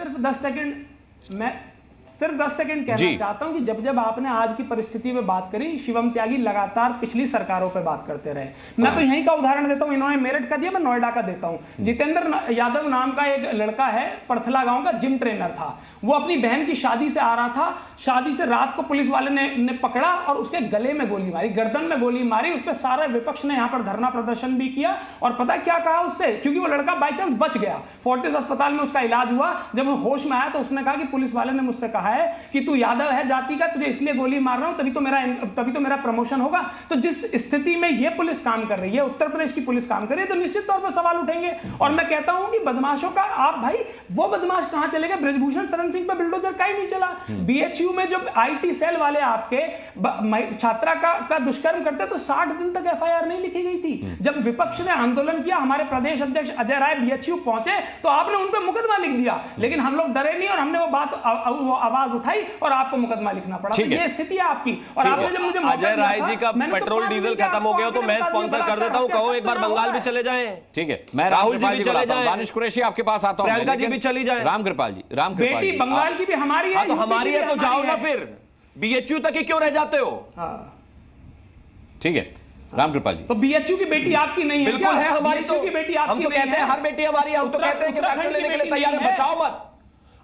सिर्फ 10 सेकंड कहना चाहता हूं कि जब आपने आज की परिस्थिति में बात करी, शिवम त्यागी लगातार पिछली सरकारों पे बात करते रहे। मैं तो यहीं का उदाहरण देता हूं, इन्होंने मेरठ का दिया, मैं नोएडा का देता हूं। जितेंद्र यादव नाम का एक लड़का है, परथला गांव का, जिम ट्रेनर था। वो अपनी बहन की शादी से आ रहा था, शादी से रात को पुलिस वाले ने पकड़ा और उसके गले में गोली मारी, गर्दन में गोली मारी। उस पर सारे विपक्ष ने यहां पर धरना प्रदर्शन भी किया और पता क्या कहा उससे, क्योंकि वो लड़का बाई चांस बच गया, फोर्टिस अस्पताल में उसका इलाज हुआ। जब वो होश में आया तो उसने कहा कि पुलिस वाले ने मुझसे कहा रखा है कि तू यादव है जाति का, तुझे इसलिए गोली मार रहा हूं तभी तो मेरा प्रमोशन होगा। तो जिस स्थिति में ये पुलिस काम कर रही है, उत्तर प्रदेश की पुलिस काम कर रही है, तो निश्चित तौर पर सवाल उठेंगे। और मैं कहता हूं कि बदमाशों का आप भाई वो बदमाश कहां चले गए? ब्रजभूषण शरण सिंह पे बिल्डोजर का ही नहीं चला। बीएचयू में जब आईटी सेल वाले आपके छात्रा का दुष्कर्म करते तो 60 दिन तक एफआईआर नहीं लिखी गई थी। जब विपक्ष ने आंदोलन किया, हमारे प्रदेश अध्यक्ष अजय राय बीएचयू पहुंचे तो आपने उन पर मुकदमा लिख दिया, लेकिन हम लोग डरे नहीं और हमने वो आवाज उठाई और आपको मुकदमा लिखना पड़ा। तो ये स्थिति है आपकी। और आपने जब मुझे अजय राय जी का पेट्रोल डीजल खत्म हो गया तो मैं स्पॉन्सर कर देता हूं, कहो एक बार बंगाल भी चले जाएं। ठीक है, मैं राहुल जी भी चले जाएं, दानिश कुरैशी आपके पास आता हूं, प्रियंका जी भी चली जाएं, रामकृपाल जी बेटी बंगाल की भी हमारी है। तो हमारी है तो जाओ ना, फिर बीएचयू तक ही क्यों रह जाते हो? ठीक है रामकृपाल जी, तो बीएचयू की बेटी आपकी नहीं है? बिल्कुल है हमारी। तो की बेटी आपकी हम तो कहते हैं हर बेटी हमारी है, हम तो कहते हैं कि एक्शन लेने के लिए तैयार है। बचाओ मत।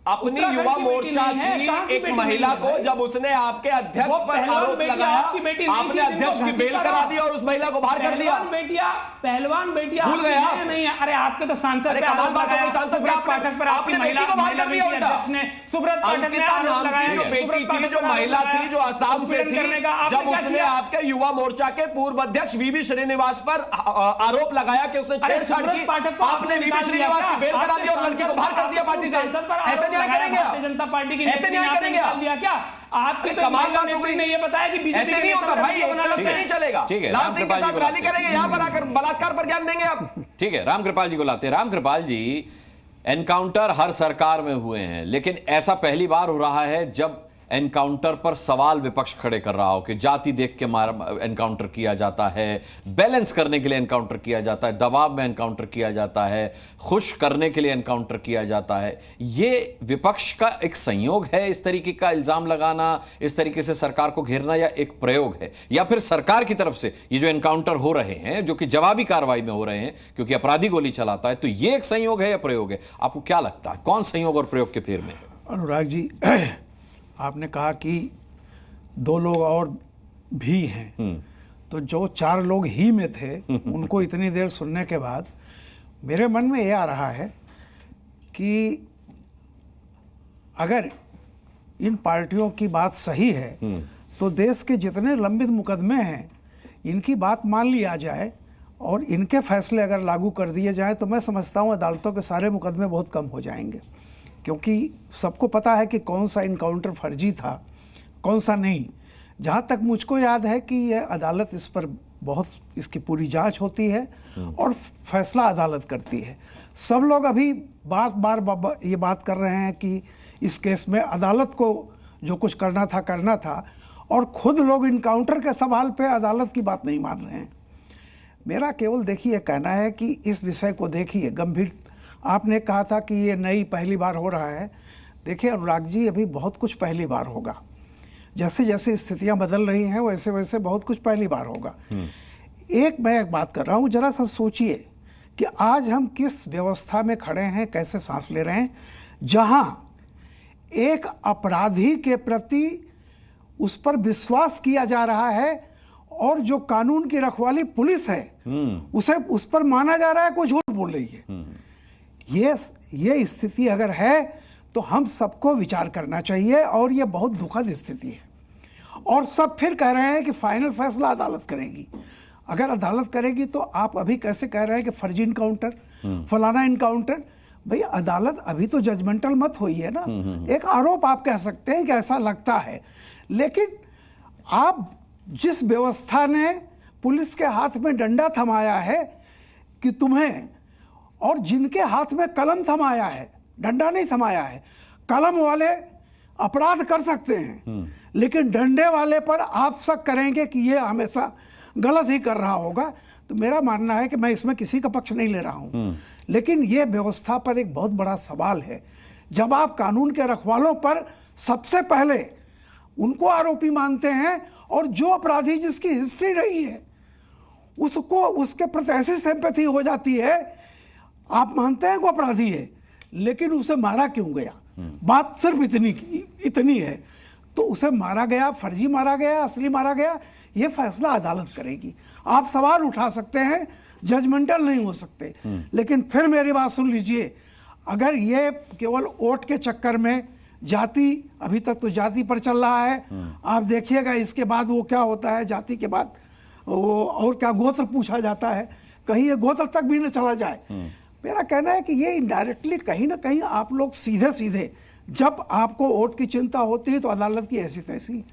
अपनी युवा मोर्चा की एक महिला को जब उसने आपके अध्यक्ष पर आरोप लगाया, आपने अध्यक्ष की बेल करा दी और उस महिला को बाहर कर दिया। पहलवान बेटिया भूल गया नहीं है? अरे आपके तो सांसद पे कमाल आरोप बात हो गई, लगाया, सांसद सुब्रत पाठक पर आपकी महिला को बाहर कर दिया अध्यक्ष ने। सुब्रत पाठक ने आरोप लगाया, जो बेटी थी, जो महिला थी, जो असम से थी, जब उसने आपके युवा मोर्चा के पूर्व अध्यक्ष वीवी श्रीनिवास पर आरोप लगाया कि उसने छेड़छाड़ की, आपने वीवी श्रीनिवास की बेल करा दी और लड़की को बाहर कर दिया पार्टी से। ऐसे न्याय करेंगे आप? जनता पार्टी की ऐसे न्याय करेंगे आप? दिया क्या आपकी? तो कमाल बात नेत्री ने ये बताया कि बीजेपी ऐसे नहीं होगा भाई, ऐसे नहीं चलेगा। ठीक है, लाल सिंह के साथ रैली करेंगे, यहां पर आकर बलात्कार पर ज्ञान देंगे आप। ठीक है, रामकृपाल जी को लाते हैं। रामकृपाल जी, एनकाउंटर हर सरकार में हुए हैं, लेकिन ऐसा पहली बार हो रहा है जब एनकाउंटर पर सवाल विपक्ष खड़े कर रहा हो कि जाति देख के एनकाउंटर किया जाता है, बैलेंस करने के लिए एनकाउंटर किया जाता है, दबाव में एनकाउंटर किया जाता है, खुश करने के लिए एनकाउंटर किया जाता है। ये विपक्ष का एक संयोग है इस तरीके का इल्जाम लगाना, इस तरीके से सरकार को घेरना, या एक प्रयोग है, या फिर सरकार की तरफ से ये जो एनकाउंटर हो रहे हैं जो कि जवाबी कार्रवाई में हो रहे हैं क्योंकि अपराधी गोली चलाता है, तो ये एक संयोग है या प्रयोग है? आपको क्या लगता है कौन संयोग और प्रयोग के फेर में है? अनुराग जी, आपने कहा कि 2 लोग और भी हैं, तो जो 4 लोग ही में थे उनको इतनी देर सुनने के बाद मेरे मन में ये आ रहा है कि अगर इन पार्टियों की बात सही है तो देश के जितने लंबित मुकदमे हैं इनकी बात मान लिया जाए और इनके फैसले अगर लागू कर दिए जाए तो मैं समझता हूँ अदालतों के सारे मुकदमे बहुत कम हो जाएंगे। क्योंकि सबको पता है कि कौन सा इनकाउंटर फर्जी था, कौन सा नहीं। जहाँ तक मुझको याद है कि यह अदालत इस पर बहुत इसकी पूरी जांच होती है और फैसला अदालत करती है। सब लोग अभी बार ये बात कर रहे हैं कि इस केस में अदालत को जो कुछ करना था और खुद लोग इनकाउंटर के सवाल पे अदालत की बात नहीं मान रहे हैं। मेरा केवल देखिए कहना है कि इस विषय को देखिए गंभीर। आपने कहा था कि ये नई पहली बार हो रहा है। देखिए अनुराग जी, अभी बहुत कुछ पहली बार होगा। जैसे जैसे स्थितियां बदल रही हैं वैसे वैसे बहुत कुछ पहली बार होगा। मैं एक बात कर रहा हूँ, जरा सा सोचिए कि आज हम किस व्यवस्था में खड़े हैं, कैसे सांस ले रहे हैं, जहाँ एक अपराधी के प्रति उस पर विश्वास किया जा रहा है और जो कानून की रखवाली पुलिस है उसे उस पर माना जा रहा है कोई झूठ बोल रही है। ये स्थिति अगर है तो हम सबको विचार करना चाहिए और ये बहुत दुखद स्थिति है। और सब फिर कह रहे हैं कि फाइनल फैसला अदालत करेगी। अगर अदालत करेगी तो आप अभी कैसे कह रहे हैं कि फर्जी इनकाउंटर, फलाना इनकाउंटर? भाई अदालत अभी तो जजमेंटल मत हुई है ना। एक आरोप आप कह सकते हैं कि ऐसा लगता है, लेकिन आप जिस व्यवस्था ने पुलिस के हाथ में डंडा थमाया है कि तुम्हें, और जिनके हाथ में कलम थमाया है, डंडा नहीं थमाया है, कलम वाले अपराध कर सकते हैं लेकिन डंडे वाले पर आप शक करेंगे कि ये हमेशा गलत ही कर रहा होगा। तो मेरा मानना है कि मैं इसमें किसी का पक्ष नहीं ले रहा हूं, लेकिन ये व्यवस्था पर एक बहुत बड़ा सवाल है। जब आप कानून के रखवालों पर सबसे पहले उनको आरोपी मानते हैं और जो अपराधी जिसकी हिस्ट्री रही है उसको उसके प्रति ऐसी सिंपैथी हो जाती है, आप मानते हैं वो अपराधी है लेकिन उसे मारा क्यों गया, बात सिर्फ इतनी है, तो उसे मारा गया, फर्जी मारा गया, असली मारा गया, ये फैसला अदालत करेगी। आप सवाल उठा सकते हैं, जजमेंटल नहीं हो सकते, लेकिन फिर मेरी बात सुन लीजिए, अगर ये केवल वोट के चक्कर में जाति, अभी तक तो जाति पर चल रहा है। आप देखिएगा इसके बाद वो क्या होता है, जाति के बाद वो और क्या गोत्र पूछा जाता है, कहीं ये गोत्र तक भी न चला जाए। मेरा कहना है कि ये इनडायरेक्टली कहीं ना कहीं आप लोग सीधे सीधे, जब आपको वोट की चिंता होती है तो अदालत की ऐसी तैसी,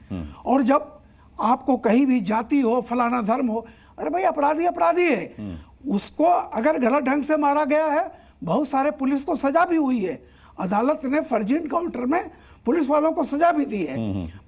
और जब आपको कहीं भी जाति हो, फलाना धर्म हो, अरे भाई अपराधी अपराधी है, उसको अगर गलत ढंग से मारा गया है, बहुत सारे पुलिस को सजा भी हुई है, अदालत ने फर्जी इनकाउंटर में पुलिस वालों को सजा भी दी है।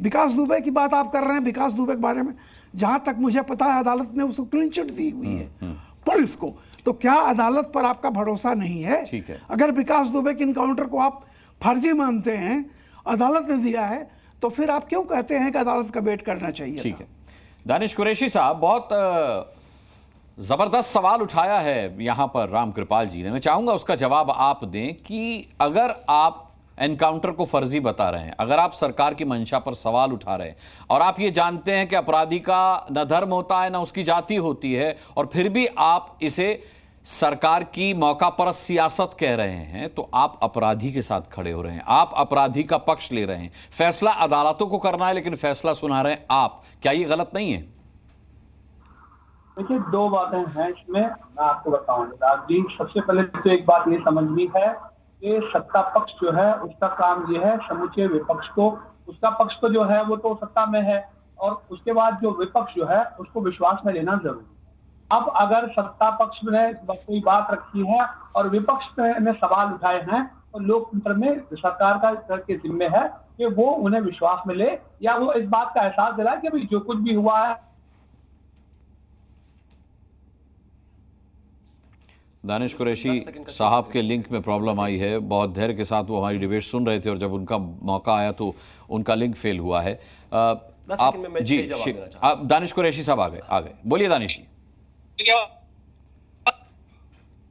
विकास दुबे की बात आप कर रहे हैं, विकास दुबे के बारे में जहां तक मुझे पता है अदालत ने उसको क्लीन चिट दी हुई है पुलिस को। तो क्या अदालत पर आपका भरोसा नहीं है? ठीक है। अगर विकास दुबे के इनकाउंटर को आप फर्जी मानते हैं, अदालत ने दिया है, तो फिर आप क्यों कहते हैं कि अदालत का वेट करना चाहिए? ठीक है। दानिश कुरैशी साहब, बहुत जबरदस्त सवाल उठाया है यहां पर रामकृपाल जी ने, मैं चाहूंगा उसका जवाब आप दें कि अगर आप एनकाउंटर को फर्जी बता रहे हैं, अगर आप सरकार की मंशा पर सवाल उठा रहे हैं और आप ये जानते हैं कि अपराधी का न धर्म होता है न उसकी जाति होती है, और फिर भी आप इसे सरकार की मौका पर सियासत कह रहे हैं, तो आप अपराधी के साथ खड़े हो रहे हैं, आप अपराधी का पक्ष ले रहे हैं। फैसला अदालतों को करना है, लेकिन फैसला सुना रहे हैं आप। क्या ये गलत नहीं है? देखिए, दो बातें हैं इसमें, मैं आपको बताऊंगा जी। सबसे पहले तो एक बात ये समझनी है कि सत्ता पक्ष जो है उसका काम ये है समूचे विपक्ष को, उसका पक्ष तो जो है वो तो सत्ता में है, और उसके बाद जो विपक्ष जो है उसको विश्वास में लेना जरूरी है। अब अगर सत्ता पक्ष ने कोई बात रखी है और विपक्ष ने सवाल उठाए हैं, तो लोकतंत्र में सरकार का के जिम्मे है कि वो उन्हें विश्वास में ले, या वो इस बात का एहसास दिलाए कि भाई जो कुछ भी हुआ है। दानिश कुरैशी साहब के लिंक में प्रॉब्लम आई है, बहुत धैर्य के साथ वो हमारी डिबेट सुन रहे थे और जब उनका मौका आया तो उनका लिंक फेल हुआ है। आप जी, आप दानिश कुरैशी साहब आ गए, बोलिए दानिश जी।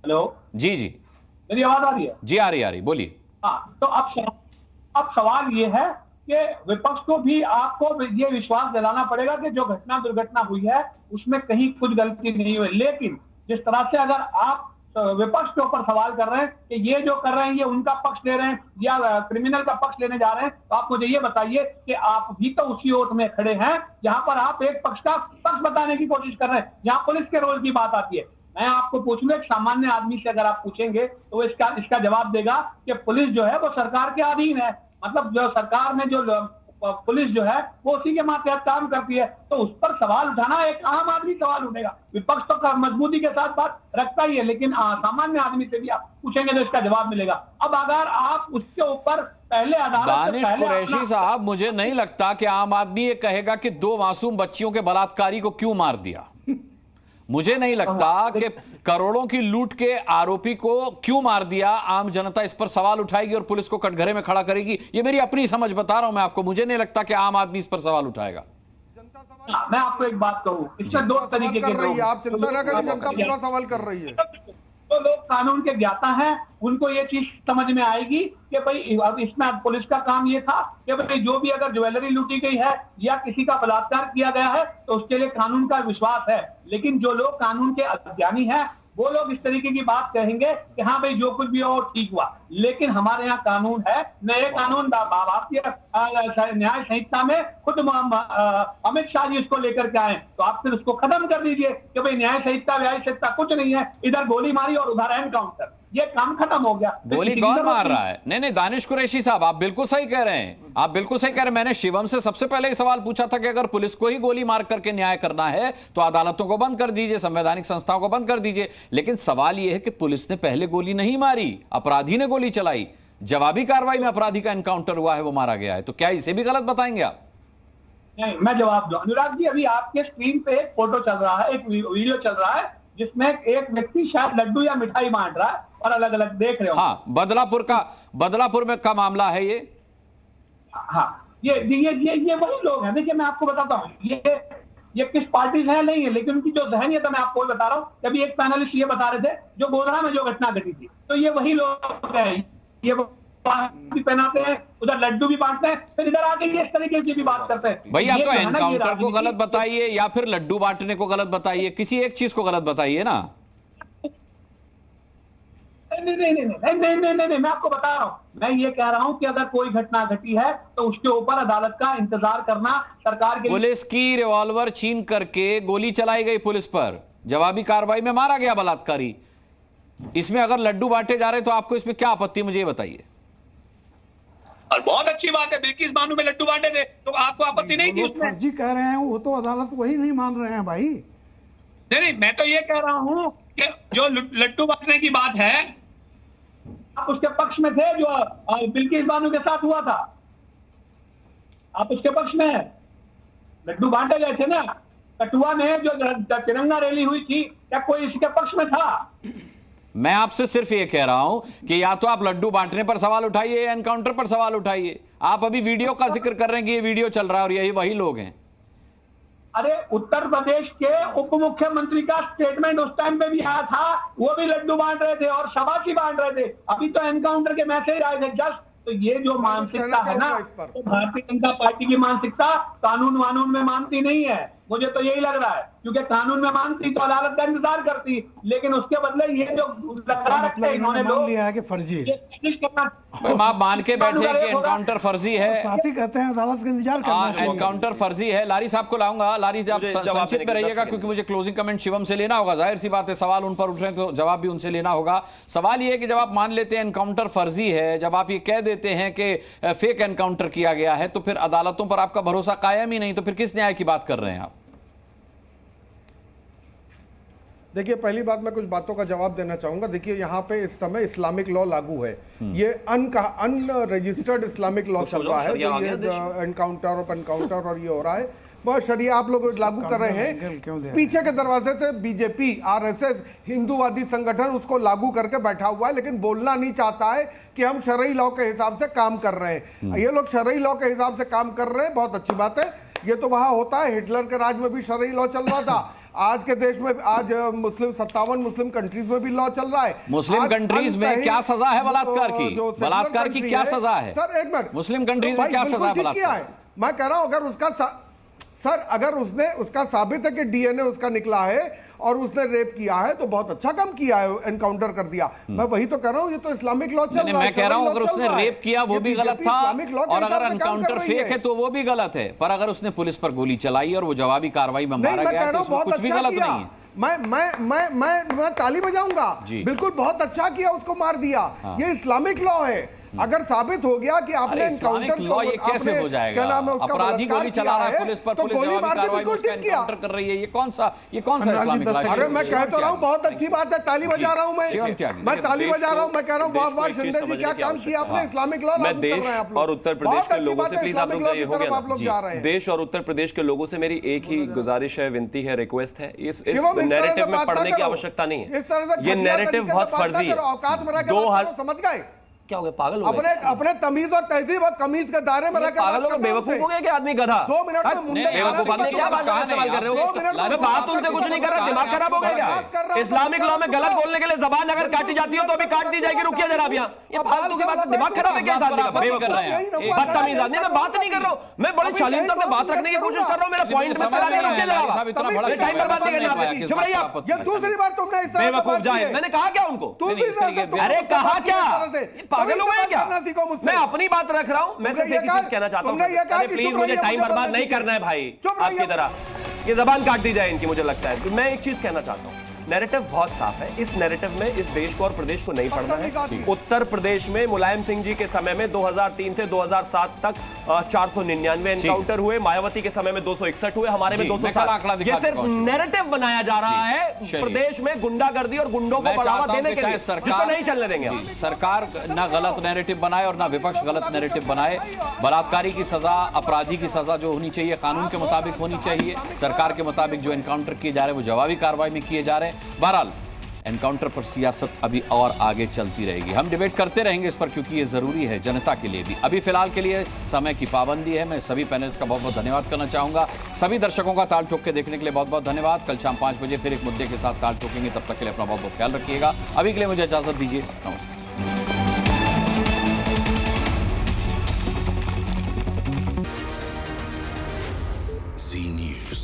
हेलो जी जी, मेरी आवाज आ रही है? जी आ रही, बोलिए। हाँ, तो अब सवाल ये है कि विपक्ष को भी आपको ये विश्वास दिलाना पड़ेगा कि जो दुर्घटना हुई है उसमें कहीं कुछ गलती नहीं हुई, लेकिन जिस तरह से अगर आप विपक्ष के ऊपर सवाल कर रहे हैं कि ये जो कर रहे हैं ये उनका पक्ष ले रहे हैं या क्रिमिनल का पक्ष लेने जा रहे हैं, तो आप मुझे ये बताइए कि आप भी तो उसी ओट में खड़े हैं जहां पर आप एक पक्ष का पक्ष बताने की कोशिश कर रहे हैं, जहां पुलिस के रोल की बात आती है। मैं आपको पूछूंगा, एक सामान्य आदमी से अगर आप पूछेंगे तो वो इसका जवाब देगा कि पुलिस जो है वो सरकार के अधीन है, मतलब जो सरकार में जो पुलिस जो है वो उसी के मातहत काम करती है, तो उस पर सवाल उठाना एक आम आदमी सवाल उठेगा। विपक्ष तो मजबूती के साथ बात रखता ही है, लेकिन सामान्य आदमी से भी आप पूछेंगे तो इसका जवाब मिलेगा। अब अगर आप उसके ऊपर पहले दानिश कुरैशी साहब, मुझे नहीं लगता कि आम आदमी ये कहेगा कि 2 मासूम बच्चियों के बलात्कारी को क्यों मार दिया। मुझे नहीं लगता कि करोड़ों की लूट के आरोपी को क्यों मार दिया आम जनता इस पर सवाल उठाएगी और पुलिस को कटघरे में खड़ा करेगी। ये मेरी अपनी समझ बता रहा हूं मैं आपको, मुझे नहीं लगता कि आम आदमी इस पर सवाल उठाएगा। मैं आपको एक बात कहूं, इसमें 2 तरीके के लोग, आप चिंता ना करें, जनता पूरा सवाल कर रही है। तो लोग कानून के ज्ञाता हैं, उनको ये चीज समझ में आएगी कि भाई अब इसमें पुलिस का काम ये था कि भाई जो भी अगर ज्वेलरी लूटी गई है या किसी का बलात्कार किया गया है तो उसके लिए कानून का विश्वास है। लेकिन जो लोग कानून के अज्ञानी हैं वो लोग इस तरीके की बात कहेंगे कि हाँ भाई जो कुछ भी हो ठीक हुआ, लेकिन हमारे यहाँ कानून है, नए कानून भारतीय न्याय संहिता में खुद अमित शाह जी इसको लेकर के आए, तो आप फिर उसको खत्म कर दीजिए कि भाई न्याय संहिता व्याय संहिता कुछ नहीं है, इधर गोली मारी और उधर एनकाउंटर, ये काम खत्म हो गया। गोली कौन मार रहा है? नहीं, दानिश कुरैशी साहब आप बिल्कुल सही कह रहे हैं, आप बिल्कुल सही कह रहे हैं। मैंने शिवम से सबसे पहले ही सवाल पूछा था कि अगर पुलिस को ही गोली मार करके न्याय करना है तो अदालतों को बंद कर दीजिए, संवैधानिक संस्थाओं को बंद कर दीजिए। लेकिन सवाल यह है कि पुलिस ने पहले गोली नहीं मारी, अपराधी ने गोली चलाई, जवाबी कार्रवाई में अपराधी का एनकाउंटर हुआ है, वो मारा गया है, तो क्या इसे भी गलत बताएंगे आप? नहीं, मैं जवाब दूं। अनुराग जी, अभी आपके स्क्रीन पे एक फोटो चल रहा है, एक वीडियो चल रहा है जिसमें एक व्यक्ति शायद लड्डू या मिठाई बांट रहा है और अलग अलग देख रहे हो। हाँ, बदलापुर में का मामला है ये। हाँ, ये वही लोग हैं। देखिए मैं आपको बताता हूँ, ये किस पार्टी से है नहीं है, लेकिन उनकी जो जहनियत है मैं आपको बता रहा हूँ। कभी एक पैनलिस्ट ये बता रहे थे जो गोधरा में जो घटना घटी थी, तो ये वही लोग हैं, ये भी पहनाते हैं, उधर लड्डू भी बांटते हैं, फिर इधर आके ये इस तरीके की भी बात करते हैं। भैया तो एनकाउंटर को गलत बताइए या फिर लड्डू बांटने को गलत बताइए, किसी एक चीज को गलत बताइए ना। नहीं, मैं आपको बता रहा हूँ, मैं ये कह रहा हूँ कि अगर कोई घटना घटी है तो उसके ऊपर अदालत का इंतजार करना सरकार के पुलिस की रिवॉल्वर छीन करके गोली चलाई गई पुलिस पर, जवाबी कार्रवाई में मारा गया बलात्कारी। इसमें अगर लड्डू बांटे जा रहे तो आपको इसमें क्या आपत्ति, मुझे ये बताइए। और बहुत अच्छी बात है, बिल्किस बानो में लड्डू बांटे थे तो आपको आपत्ति नहीं थी उसमें? फर्जी कह रहे हैं, वो तो अदालत वही नहीं मान रहे हैं भाई। नहीं, मैं तो ये कह रहा हूँ कि जो लड्डू बांटने की बात है, आप उसके पक्ष में थे जो बिल्किस बानो के साथ हुआ था, आप उसके पक्ष में हैं। लड्डू बांटे गए थे ना कठुआ में, जो तिरंगा रैली हुई थी, क्या कोई इसके पक्ष में था? मैं आपसे सिर्फ ये कह रहा हूं कि या तो आप लड्डू बांटने पर सवाल उठाइए या एनकाउंटर पर सवाल उठाइए। आप अभी वीडियो का जिक्र कर रहे हैं कि ये वीडियो चल रहा है और यही वही लोग हैं। अरे उत्तर प्रदेश के उप मुख्यमंत्री का स्टेटमेंट उस टाइम पे भी आया था, वो भी लड्डू बांट रहे थे और शाबाशी बांट रहे थे। अभी तो एनकाउंटर के मैसेज आए थे जस्ट। तो ये जो मानसिकता है ना, तो भारतीय जनता पार्टी की मानसिकता कानून वानून में मानती नहीं है, मुझे तो यही लग रहा है। क्योंकि कानून में मानती तो अदालत का इंतजार करती, लेकिन उसके बदले ये जो मतलब इन्होंने मान लिया है कि फर्जी है। आप मान के बैठे कि एनकाउंटर फर्जी है, साथ ही कहते हैं अदालत का इंतजार करना चाहिए। एनकाउंटर फर्जी है। लारी साहब को लाऊंगा, लारी आप संक्षिप्त में रहिएगा क्योंकि मुझे क्लोजिंग कमेंट शिवम से लेना होगा। जाहिर सी बात है, सवाल उन पर उठ रहे हैं तो जवाब भी उनसे लेना होगा। सवाल ये है कि जब आप मान लेते हैं एनकाउंटर फर्जी है, जब आप ये कह देते हैं कि फेक एनकाउंटर किया गया है, तो फिर अदालतों पर आपका भरोसा कायम ही नहीं, तो फिर किस न्याय की बात कर रहे हैं आप? देखिए, पहली बात मैं कुछ बातों का जवाब देना चाहूंगा। देखिए, यहाँ पे इस समय इस्लामिक लॉ लागू है, ये अनरजिस्टर्ड इस्लामिक लॉ चल रहा है, जो ये एनकाउंटर और ये हो रहा है, बहुत शरिया आप लोग लागू कर रहे हैं। पीछे के दरवाजे से बीजेपी, आरएसएस, हिंदूवादी संगठन उसको लागू करके बैठा हुआ है, लेकिन बोलना नहीं चाहता है कि हम शरई लॉ के हिसाब से काम कर रहे हैं। ये लोग शरई लॉ के हिसाब से काम कर रहे हैं, बहुत अच्छी बात है। ये तो वहां होता है, हिटलर के राज में भी शरई लॉ चल रहा था। आज के देश में आज 57 मुस्लिम कंट्रीज में भी लॉ चल रहा है। मुस्लिम कंट्रीज में क्या सजा है बलात्कार की? बलात्कार की क्या सजा है सर? एक मिनट, मुस्लिम कंट्रीज में क्या सजा है बलात्कार? मैं कह रहा हूं अगर उसका सर अगर उसने उसका साबित है कि डीएनए उसका निकला है और उसने रेप किया है तो बहुत अच्छा काम किया है, एनकाउंटर कर दिया। मैं वही तो कह रहा हूं, ये तो इस्लामिक लॉ चल रहा है। मैं कह रहा हूं अगर उसने रेप किया वो भी गलत था, और अगर एनकाउंटर फेक है तो वो भी गलत है। पर अगर उसने पुलिस पर गोली चलाई और वो जवाबी कार्रवाई में मारा गया तो उसमें कुछ भी गलत नहीं है। मैं ताली बजाऊंगा, बिल्कुल बहुत अच्छा किया, उसको मार दिया। ये इस्लामिक लॉ है। अगर साबित हो गया कि आपने एनकाउंटर लॉ ये कैसे हो जाएगा? अपराधी गोली चला रहा है पुलिस पर, पुलिस जवाबी कार्रवाई में उसका एनकाउंटर कर रही है, ये कौन सा इस्लामिक लॉ? अरे मैं कह तो रहा हूं बहुत अच्छी बात है, ताली बजा रहा हूं मैं ताली बजा रहा हूं। मैं कह रहा हूं वाह शिंदे जी क्या काम किया आपने, इस्लामिक लॉ लागू कर रहे हैं आप लोग। और उत्तर प्रदेश के लोगों से प्लीज आप लोग जा रहे हैं, देश और उत्तर प्रदेश के लोगों से मेरी एक ही गुजारिश है, विनती है, रिक्वेस्ट है, इस नैरेटिव में पढ़ने की आवश्यकता नहीं है। ये नैरेटिव बहुत फर्जी है। औकात में रहकर समझ गए क्या हो गया? पागल हो गए? अपने तमीज और तहजीब और कमीज के दायरे में रहकर पागल हो, बेवकूफ हो गया क्या आदमी? गधा 2 मिनट में मुंडे बेवकूफ आदमी क्या बात सवाल कर रहे हो? मैं बात तुमसे कुछ नहीं कर रहा, दिमाग खराब हो गया क्या? इस्लामिक लॉ में गलत बोलने के लिए जबान अगर काटी जाती हो तो अभी काट दी जाएगी। रुकिए जरा, अब ये फालतू की बात, दिमाग खराब है क्या इस आदमी का? बदतमीज आदमी। मैं बात नहीं कर रहा हूँ, मैं बड़ी शालीनता से बात रखने की कोशिश कर रहा हूँ, मेरा पॉइंट में सवाल नहीं। रुकिए जरा, टाइम बर्बाद नहीं करना। चुप रहिए आप। ये दूसरी बार तुमने इस तरह बेवकूफ जाए, मैंने कहा क्या उनको? अरे कहा क्या? पागल हो गए क्या? मैं अपनी बात रख रहा हूं। मैं सिर्फ एक ही चीज कहना चाहता हूं, प्लीज मुझे टाइम बर्बाद नहीं करना है भाई आपकी तरह। ये जबान काट दी जाए इनकी, मुझे लगता है। मैं एक चीज कहना चाहता हूं, नैरेटिव बहुत साफ है। इस नैरेटिव में इस देश को और प्रदेश को नहीं पढ़ना है। उत्तर प्रदेश में मुलायम सिंह जी के समय में 2003 से 2007 तक 499 एनकाउंटर हुए, मायावती के समय में 261 हुए, हमारे में 207। ये सिर्फ नैरेटिव बनाया जा रहा है प्रदेश में गुंडागर्दी और गुंडों को बढ़ावा देने के लिए, जिसको नहीं चलने देंगे। सरकार ना गलत नैरेटिव बनाए और ना विपक्ष गलत नैरेटिव बनाए। बलात्कारी की सजा, अपराधी की सजा जो होनी चाहिए कानून के मुताबिक होनी चाहिए। सरकार के मुताबिक जो एनकाउंटर किए जा रहे हैं वो जवाबी कार्रवाई में किए जा रहे हैं। बहरहाल एनकाउंटर पर सियासत अभी और आगे चलती रहेगी। हम डिबेट करते रहेंगे इस पर क्योंकि ये जरूरी है जनता के लिए भी। अभी फिलहाल के लिए समय की पाबंदी है। मैं सभी पैनल्स का बहुत बहुत धन्यवाद करना चाहूंगा। सभी दर्शकों का ताल ठोक के देखने के लिए बहुत बहुत धन्यवाद। कल शाम 5 बजे फिर एक मुद्दे के साथ ताल ठोकेंगे। तब तक के लिए अपना बहुत बहुत ख्याल रखिएगा। अभी के लिए मुझे इजाजत दीजिए। नमस्कार। Zee News.